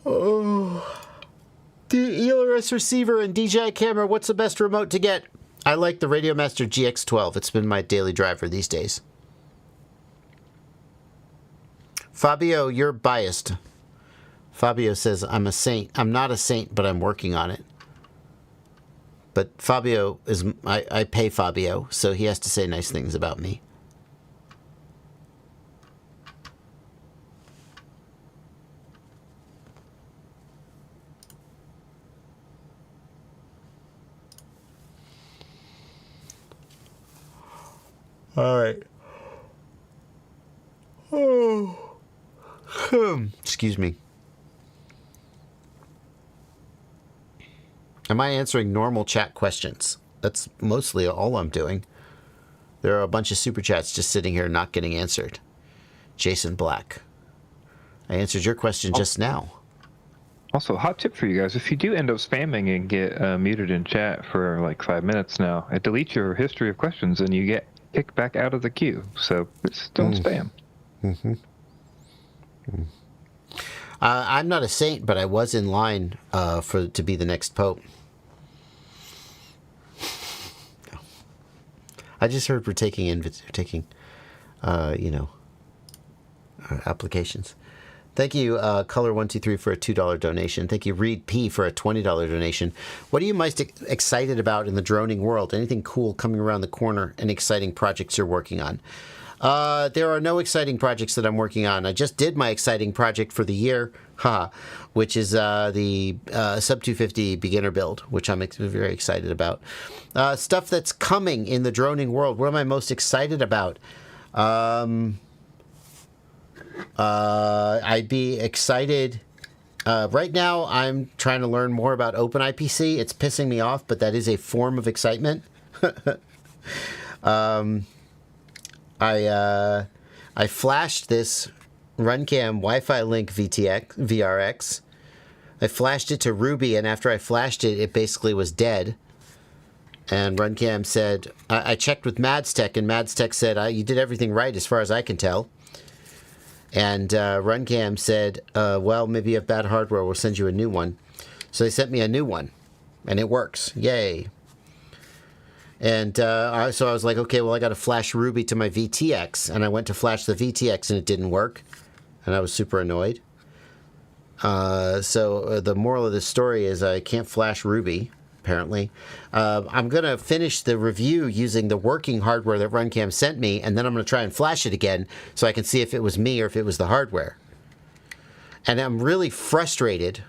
Oh. The ELRS receiver and DJI camera, what's the best remote to get? I like the Radiomaster GX12. It's been my daily driver these days. Fabio, you're biased. Fabio says, I'm a saint. I'm not a saint, but I'm working on it. But Fabio is, I pay Fabio, so he has to say nice things about me. All right. Oh. Excuse me. Am I answering normal chat questions? That's mostly all I'm doing. There are a bunch of super chats just sitting here not getting answered. Jason Black. I answered your question just now. Also, hot tip for you guys. If you do end up spamming and get muted in chat for like 5 minutes now, it deletes your history of questions and you get kicked back out of the queue. So just don't spam. Mm-hmm. I'm not a saint, but I was in line to be the next pope. I just heard we're taking applications. Thank you, Color123 for a $2 donation. Thank you, Reed P for a $20 donation. What are you most excited about in the droning world? Anything cool coming around the corner? Any exciting projects you're working on? There are no exciting projects that I'm working on. I just did my exciting project for the year, which is the Sub 250 beginner build, which I'm very excited about. Stuff that's coming in the droning world. What am I most excited about? I'd be excited. Right now, I'm trying to learn more about OpenIPC. It's pissing me off, but that is a form of excitement. I flashed this RunCam Wi-Fi Link VRX. I flashed it to Ruby, and after I flashed it, it basically was dead. And RunCam said, I checked with MadsTech, and MadsTech said, you did everything right as far as I can tell. And RunCam said, well, maybe you have bad hardware. We'll send you a new one. So they sent me a new one, and it works. Yay. And so I was like, okay, well, I got to flash Ruby to my VTX. And I went to flash the VTX, and it didn't work. And I was super annoyed. So the moral of this story is I can't flash Ruby, apparently. I'm going to finish the review using the working hardware that RunCam sent me, and then I'm going to try and flash it again so I can see if it was me or if it was the hardware. And I'm really frustrated.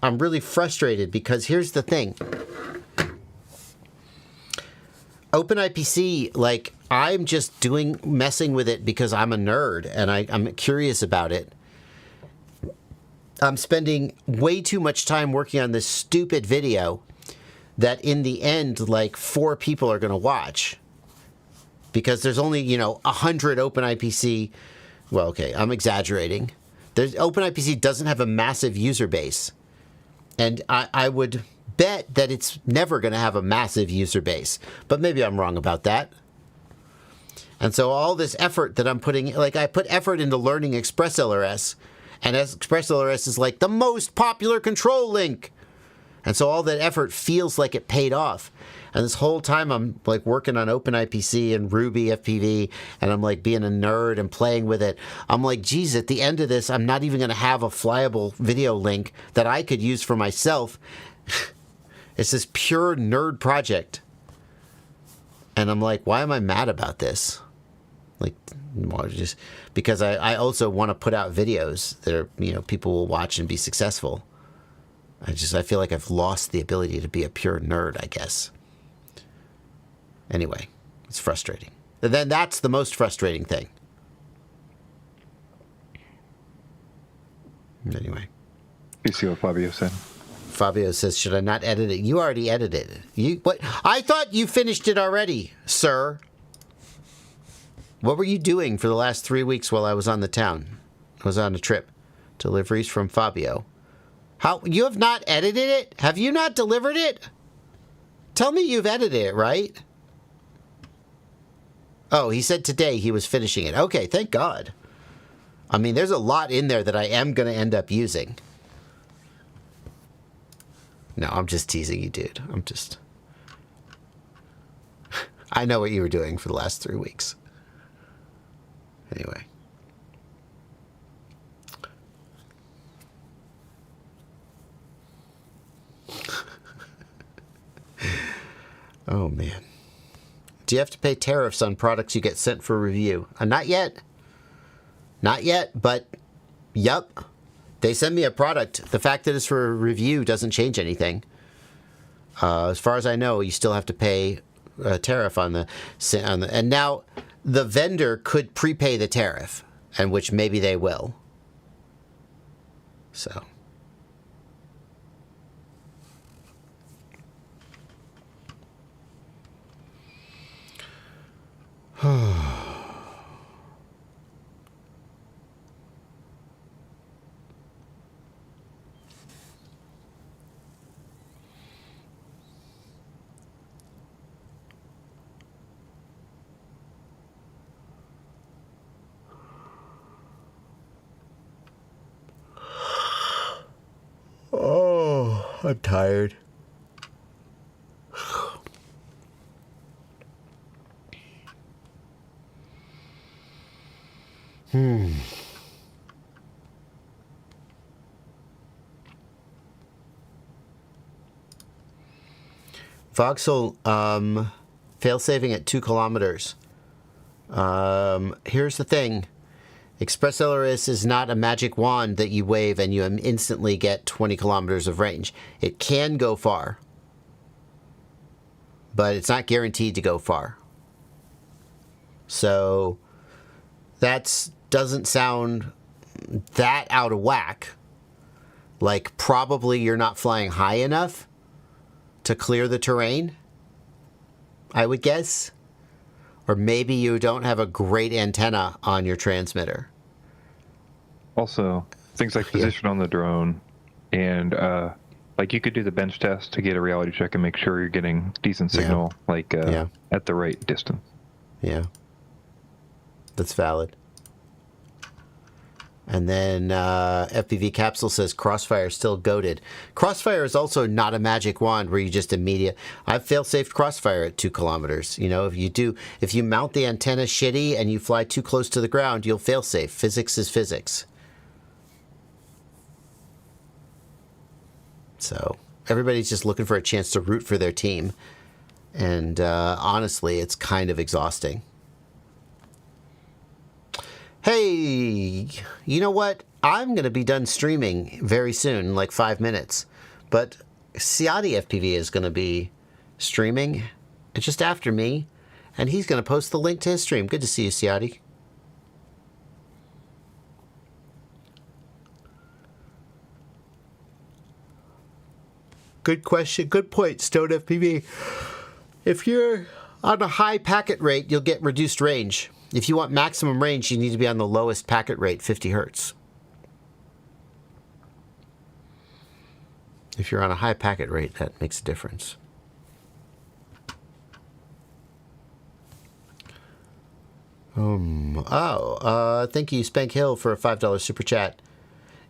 I'm really frustrated because here's the thing. OpenIPC, like, I'm just messing with it because I'm a nerd and I'm curious about it. I'm spending way too much time working on this stupid video that in the end, like, 4 people are going to watch. Because there's only, 100 OpenIPC. Well, okay, I'm exaggerating. OpenIPC doesn't have a massive user base. And I would bet that it's never going to have a massive user base. But maybe I'm wrong about that. And so all this effort that I'm putting, like, I put effort into learning ExpressLRS. And ExpressLRS is like the most popular control link. And so all that effort feels like it paid off. And this whole time I'm like working on OpenIPC and Ruby FPV, and I'm like being a nerd and playing with it. I'm like, geez, at the end of this, I'm not even going to have a flyable video link that I could use for myself. It's this pure nerd project. And I'm like, why am I mad about this? Like, well, just because I also want to put out videos that are, people will watch and be successful. I feel like I've lost the ability to be a pure nerd, I guess. Anyway, it's frustrating. And then that's the most frustrating thing. Anyway. You see what Fabio said? Fabio says, should I not edit it? You already edited it. What? I thought you finished it already, sir. What were you doing for the last 3 weeks while I was on the town? I was on a trip. Deliveries from Fabio. How? You have not edited it? Have you not delivered it? Tell me you've edited it, right? Oh, he said today he was finishing it. Okay, thank God. I mean, there's a lot in there that I am going to end up using. No, I'm just teasing you, dude. I know what you were doing for the last 3 weeks. Anyway. Oh, man. Do you have to pay tariffs on products you get sent for review? Not yet. Not yet, but yup. They send me a product. The fact that it's for review doesn't change anything. As far as I know, you still have to pay a tariff on the. And now, the vendor could prepay the tariff, and which maybe they will. So. Oh, I'm tired. Voxel, fail-saving at 2 kilometers. Here's the thing. Express LRS is not a magic wand that you wave and you instantly get 20 kilometers of range. It can go far, but it's not guaranteed to go far. So that doesn't sound that out of whack. Like, probably you're not flying high enough to clear the terrain, I would guess. Or maybe you don't have a great antenna on your transmitter. Also, things like position on the drone, and like you could do the bench test to get a reality check and make sure you're getting decent signal, at the right distance. Yeah, that's valid. And then FPV Capsule says Crossfire is still goated. Crossfire is also not a magic wand where you just I've fail-safed Crossfire at 2 kilometers. You know, if you mount the antenna shitty and you fly too close to the ground, you'll fail-safe. Physics is physics. So everybody's just looking for a chance to root for their team. And honestly, it's kind of exhausting. Hey, you know what? I'm going to be done streaming very soon, like 5 minutes. But Ciati FPV is going to be streaming just after me. And he's going to post the link to his stream. Good to see you, Ciati. Good question. Good point, Stone FPV. If you're on a high packet rate, you'll get reduced range. If you want maximum range, you need to be on the lowest packet rate, 50 hertz. If you're on a high packet rate, that makes a difference. Thank you, Spank Hill, for a $5 super chat.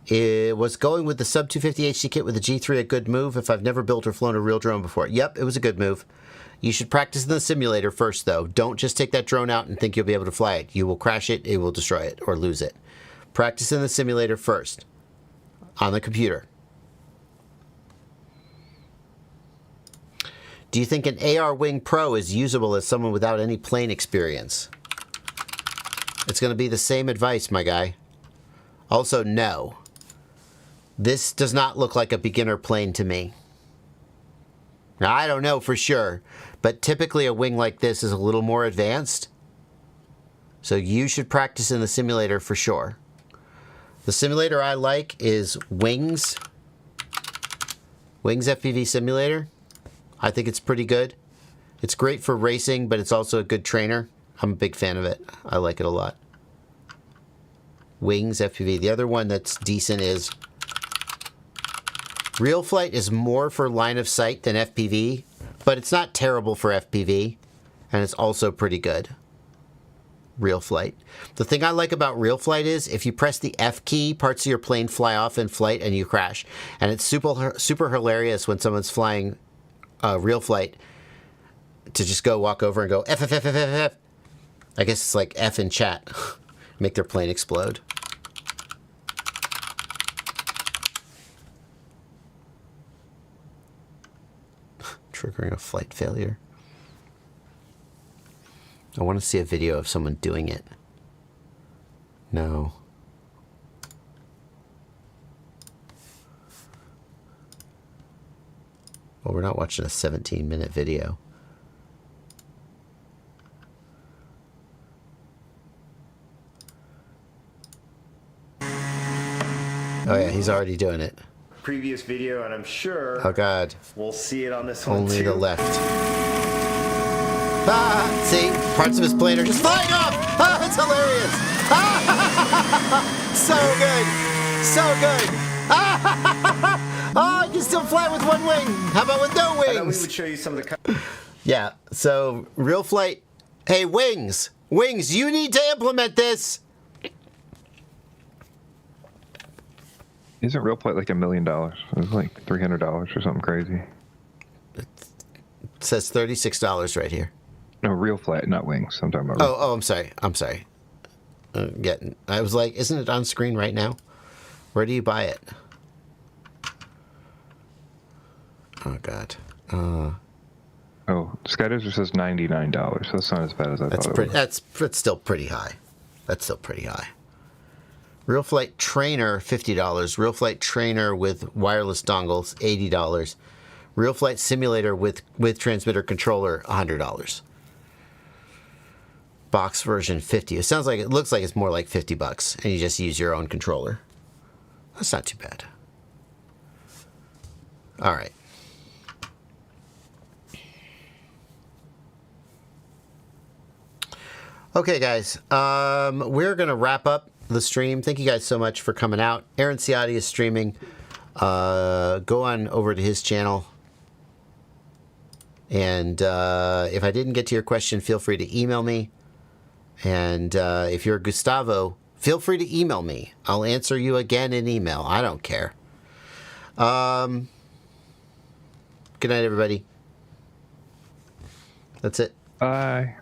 It was going with the sub 250 HD kit with the G3 a good move if I've never built or flown a real drone before? Yep, it was a good move. You should practice in the simulator first, though. Don't just take that drone out and think you'll be able to fly it. You will crash it, it will destroy it, or lose it. Practice in the simulator first, on the computer. Do you think an AR Wing Pro is usable as someone without any plane experience? It's going to be the same advice, my guy. Also, no. This does not look like a beginner plane to me. Now, I don't know for sure, but typically a wing like this is a little more advanced. So you should practice in the simulator for sure. The simulator I like is Wings. Wings FPV Simulator. I think it's pretty good. It's great for racing, but it's also a good trainer. I'm a big fan of it. I like it a lot. Wings FPV. The other one that's decent is Real Flight is more for line of sight than FPV, but it's not terrible for FPV, and it's also pretty good. Real Flight. The thing I like about Real Flight is if you press the F key, parts of your plane fly off in flight and you crash. And it's super hilarious when someone's flying Real Flight to just go walk over and go F, F, F, F, F, F. I guess it's like F in chat. Make their plane explode. Triggering a flight failure. I want to see a video of someone doing it. No. Well, we're not watching a 17-minute video. Oh yeah, he's already doing it. Previous video, and I'm sure Oh god. we'll see it on this one Only too. the left. Ah, see, parts of his plane are just flying off. Ah, it's hilarious. Ah, so good, so good. Ah, oh, I can still fly with one wing. How about with no I thought we wings? would show you some of the. Yeah. So real flight. Hey, wings, you need to implement this. Isn't real flight like $1 million? It's like $300 or something crazy. It says $36 right here. No, real flight, not wings. I'm talking about. Oh, I'm sorry. I was like, isn't it on screen right now? Where do you buy it? Oh God. Oh, Skydozer says $99. That's not as bad as I thought it was. That's still pretty high. That's still pretty high. Real Flight Trainer, $50. Real Flight Trainer with wireless dongles, $80. Real Flight Simulator with transmitter controller, $100. Box version, $50. It looks like it's more like $50, and you just use your own controller. That's not too bad. All right. Okay, guys. We're gonna wrap up the stream. Thank you guys so much for coming out. Aaron Ciotti is streaming. Go on over to his channel. And if I didn't get to your question, feel free to email me. And if you're Gustavo, feel free to email me. I'll answer you again in email. I don't care. Good night, everybody. That's it. Bye.